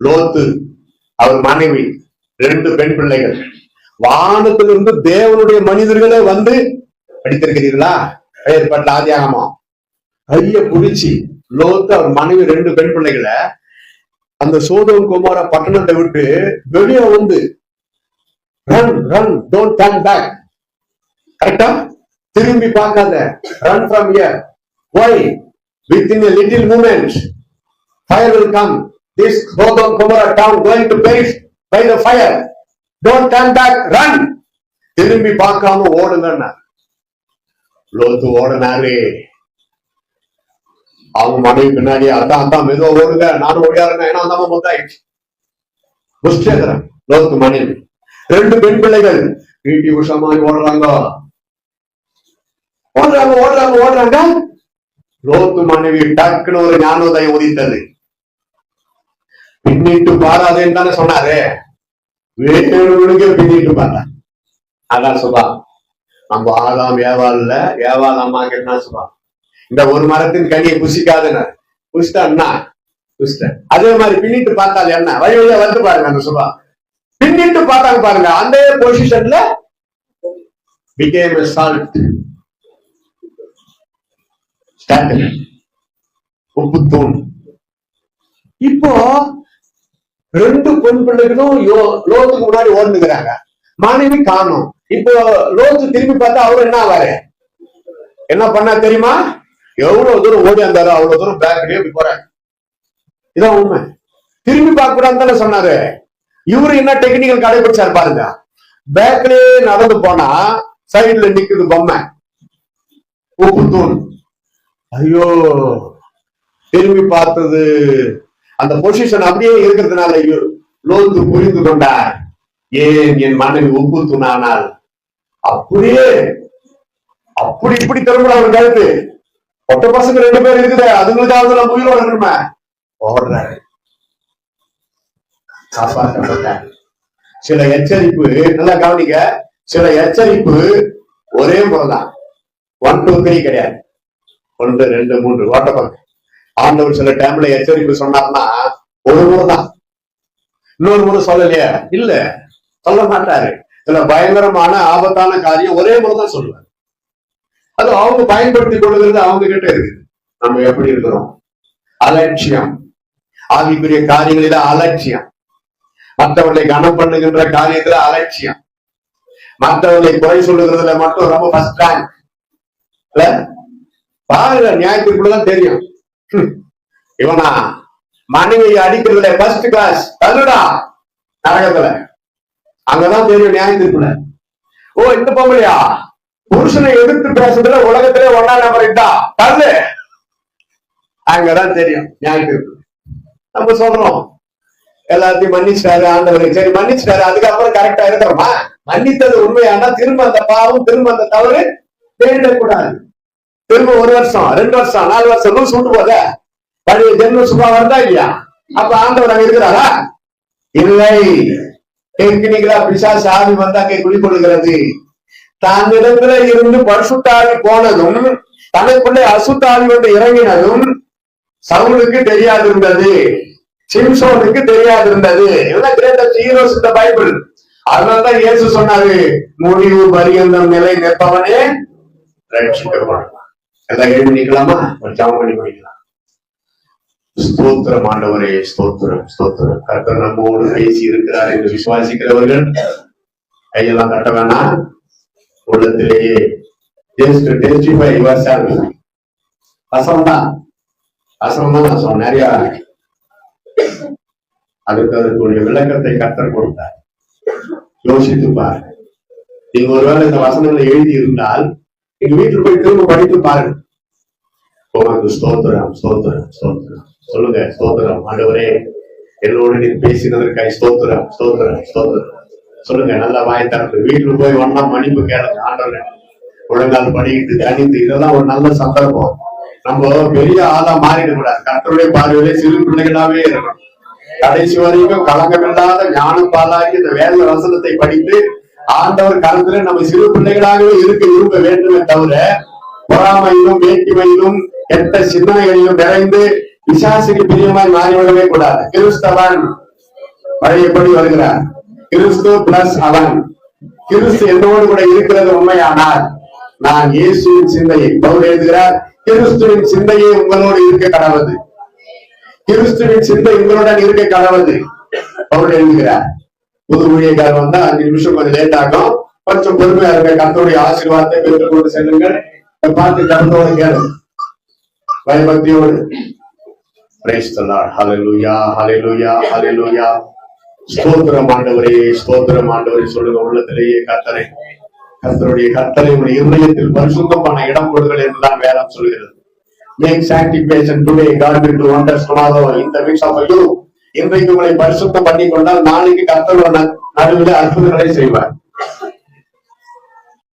லோத்து, அவர் மனைவி, 2 பெண் பிள்ளைகள். வானத்திலிருந்து தேவனுடைய மனிதர்களே வந்து, படித்திருக்கிறீர்களா ஏற்பட்ட ஆதியாகமம்? கைய புடிச்சு லோத்து அவர் மனைவி 2 பெண் பிள்ளைகளை அந்த சோதோம் குமார பட்டணத்தை விட்டு வெளியே வந்து, run run, don't turn back. கரெக்டா? திரும்பி பார்க்காத. Run from here. Why? Within a little moment fire will come. This Sodom Gomorrah town going to perish by the fire. Don't turn back, run. திரும்பி பார்க்காம ஓடுங்க. லோத்து ஓடினாரு. அவங்க மனைவி பின்னாடி அதான் மெதுவா ஓடுங்க, நானும் ஓடியாருங்க. ஏன்னா அந்த மொத்தாயிடுச்சு. முஸ்டேகரன் லோத்து மனைவி, 2 பெண் பிள்ளைகள் பிடி உஷா மாதிரி ஓடுறாங்க. லோத்து மனைவி டக்குன்னு ஒரு ஞானோதயம் உதித்தது. பின்னிட்டு பாராதேன்னு தானே சொன்னாரு. வேணுங்க பின்னிட்டு பாரா. அதான் சுபா. நம்ம ஆதாம் ஏவாள்ல, ஏவாள் அம்மாக்கு என்ன சுபா? இந்த ஒரு மரத்தின் கனியை புசிக்காதுன்னு புசிட்டா புசிட்டேன். அதே மாதிரி பின்னிட்டு பார்த்தால் என்ன? வழி வழியா வந்து பாருங்க அந்த சுபா. பின்னிட்டு பார்த்தாங்க பாருங்க, அந்த பொசிஷன்ல became a salt. உப்புத்தூண். இப்போ 2 பெண் பிள்ளைகளும் லோத்துக்கு முன்னாடி ஓடுனுங்கிறாங்க. மனைவி காணும். இப்போ லோத்து திரும்பி பார்த்தா அவரு என்ன ஆவாரு? என்ன பண்ணா தெரியுமா? எவ்வளவு தூரம் ஓடி வந்தாரோ அவ்வளவு தூரம் பேக்லயே இப்படி போறாங்க. இதான் உண்மை. திரும்பி பார்க்க கூடாதுன்னு தானே சொன்னாரு. இவரு என்ன டெக்னிக்கல் கடைபிடிச்சாரு பாருங்க. பேக்லயே நடந்து போனா சைட்ல நிக்குது பொம்மை, உப்புத்தூண். ஐயோ, திரும்பி பார்த்தது அந்த பொசிஷன் அப்படியே இருக்கிறதுனால லோத்து புரிந்து கொண்டார். ஏன் என் மனைவி உப்பு தூணானால் அப்படியே அப்படி இப்படி திரும்ப அவர் கருத்து. ஒட்ட பசங்க 2 பேர் இருக்குது, அதுங்களுக்காவது நம்ம உயிரோட இருக்கணுமே. ஓடுறாரு, காப்பாற்றப்பட்டார். சில எச்சரிப்பு நல்லா கவனிக்க, சில எச்சரிப்பு ஒரே முறைதான், 1 2 3 கிடையாது, 1 2 3 ஓட்டப்பங்க. ஆண்டவர் சில டைம்ல எச்சரிப்பு சொன்னார்னா ஒரு முறை தான், இன்னொரு முறை சொல்லலையா? இல்ல, சொல்ல மாட்டாரு. சில பயங்கரமான ஆபத்தான காரியம் ஒரே முறை தான் சொல்லுவார். அது அவங்க பயன்படுத்திக் கொள்ளுகிறது அவங்க கிட்ட இருக்கு. நம்ம எப்படி இருக்கிறோம்? அலட்சியம், ஆவிக்குரிய காரியங்களில அலட்சியம், மற்றவர்களை கனம் பண்ணுகின்ற காரியத்துல அலட்சியம், மற்றவர்களை குறை சொல்லுகிறதுல மட்டும் ரொம்ப ஃபர்ஸ்ட் ரேங்க். பாருங்க, நியாயத்திற்குள்ளதான் தெரியும். இவனா மனைவியை அடிக்கிறதுல ஃபர்ஸ்ட் கிளாஸ் தள்ளுடா நரகத்துல, அங்கதான் தெரியும் நியாயத்திற்குள்ள. ஓ, இந்த பொம்பளையா புருஷனை எதிர்த்து பேசுறதுல உலகத்திலே 1ஆம் நம்பர் இதா தள்ளு, அங்கதான் தெரியும் நியாயத்திற்கு. நம்ம சொல்றோம் எல்லாத்தையும் மன்னிச்சிட்டாரு ஆண்டவரை, சரி மன்னிச்சிட்டாரு, அதுக்கப்புறம் கரெக்டா இருக்கிறோமா? மன்னித்தது உண்மையானா திரும்ப அந்த பாவம், திரும்ப அந்த தவறு தேடக்கூடாது. திரும்ப 1 வருஷம் 2 வருஷம் 4 வருஷம் லூஸ் விட்டு போத பழைய ஜென்ம சும்மா வருதா இல்லையா? அப்ப ஆண்டவர் அங்க இருக்கிறாரா? இல்லை. டெக்னிக்கலா பிசாசு ஆவி வந்து அங்கே குடிக்கொள்கிறது. தன்னிடத்துல இருந்து பரிசுத்தாவி போனதும் தனக்குள்ளே அசுத்தாவி வந்து இறங்கினதும் சவுலுக்கு தெரியாது இருந்தது, சிம்சோனுக்கு தெரியாது இருந்தது. இதெல்லாம் கிரேட்டஸ்ட் ஹீரோஸ் இந்த பைபிள். அதனாலதான் இயேசு சொன்னாரு, முடிவு பரியந்தம் நிலை நிற்பவனே ரட்சிக்கப்படுவான். எல்லாம் எழுதி நிக்கலாமா? ஒரு ஜெபம் பண்ணி முடிக்கலாம். ஸ்தோத்திரம் ஆண்டவரே, ஸ்தோத்திரம் ஸ்தோத்திரம். கர்த்தர் நம்மோடு பேசி இருக்கிறார் என்று விசுவாசிக்கிறவர்கள் கையெல்லாம் தட்ட வேணாம், உள்ளத்திலேயே வசம்தான் நான் சொன்ன நிறைய அதற்குரிய விளக்கத்தை கர்த்தர் கொடுத்தார். யோசித்து பாருங்க. நீங்க ஒருவேளை இந்த வசனங்களை எழுதி இருந்தால் நீங்க வீட்டுல போய் திரும்ப படித்து பாருங்க. உமக்கு ஸ்தோத்திரம் ஸ்தோத்திரம் ஸ்தோத்திரம் சொல்லுங்க. ஸ்தோத்திரம் ஆண்டவரே, என்னோடு நீ பேசினதற்காய் ஸ்தோத்திரம் ஸ்தோத்திரம் ஸ்தோத்திரம் சொல்லுங்க. நல்லா வாய் திறந்து வீட்டுல போய் ஒன்னா மன்னிப்பு கேளுங்க. ஆண்டவரே, ஒழுங்கால் படிக்கிட்டு கணித்து, இதெல்லாம் ஒரு நல்ல சந்தர்ப்பம். நம்ம பெரிய ஆளா மாறிட கூடாது. கர்த்தருடைய பார்வையிலே சிறு பிள்ளைகளாவே இருக்கணும். கடைசி வரைக்கும் களங்கமில்லாத ஞானம் பாலாகி இந்த வேத வசனத்தை படித்து ஆண்டவர் கருத்துல நம்ம சிறு பிள்ளைகளாகவே இருக்க விரும்ப வேண்டுமே தவிர பொறாமையிலும் வேற்றுமையிலும் கெட்ட சிந்தனைகளிலும் நிறைந்து பிசாசுக்கு பிரியமாய் மாறிவிடவே கூடாது. கிறிஸ்தவன் பழையபடி வருகிறார். கிறிஸ்து பிளஸ் அவன். கிறிஸ்து என்னோடு கூட இருக்கிறது உண்மையானால் நான் இயேசுவின் சிந்தையை, பவுல் எழுதுகிறார், கிறிஸ்துவின் சிந்தையை உங்களோடு இருக்க கடவுது. கிறிஸ்துவின் சிந்தை உங்களுடன் இருக்க கடவுது பவுல் எழுதுகிறார். புது ஊழியக்காரர் வந்தா 5 நிமிஷம் கொஞ்சம் லேட் ஆகும், கொஞ்சம் பொறுமையா இருக்க. கர்த்தருடைய ஆசீர்வாதத்தை பெற்றுக் கொண்டு செல்லுங்கள். பார்த்து கருத்தோடு கேளு, பயபக்தியோடு. Praise the Lord. Hallelujah, hallelujah, hallelujah. ஸ்தோத்திரம் ஆண்டவரே, ஸ்தோத்திரம் ஆண்டவரே சொல்லுங்க. உள்ளத்திலேயே கர்த்தரை, கர்த்தருடைய கர்த்தரை உடைய இருதயத்தில் பரிசுத்தமான இடம் கொடுங்கள் என்றுதான் வேதம் சொல்கிறது. Make sanctification today, God will do wonders tomorrow in the midst of you. இன்றைக்கு உங்களை பரிசுத்தம் பண்ணி கொண்டால் நாளைக்கு கர்த்தர் நடுவில் அற்புதங்களை செய்வார்.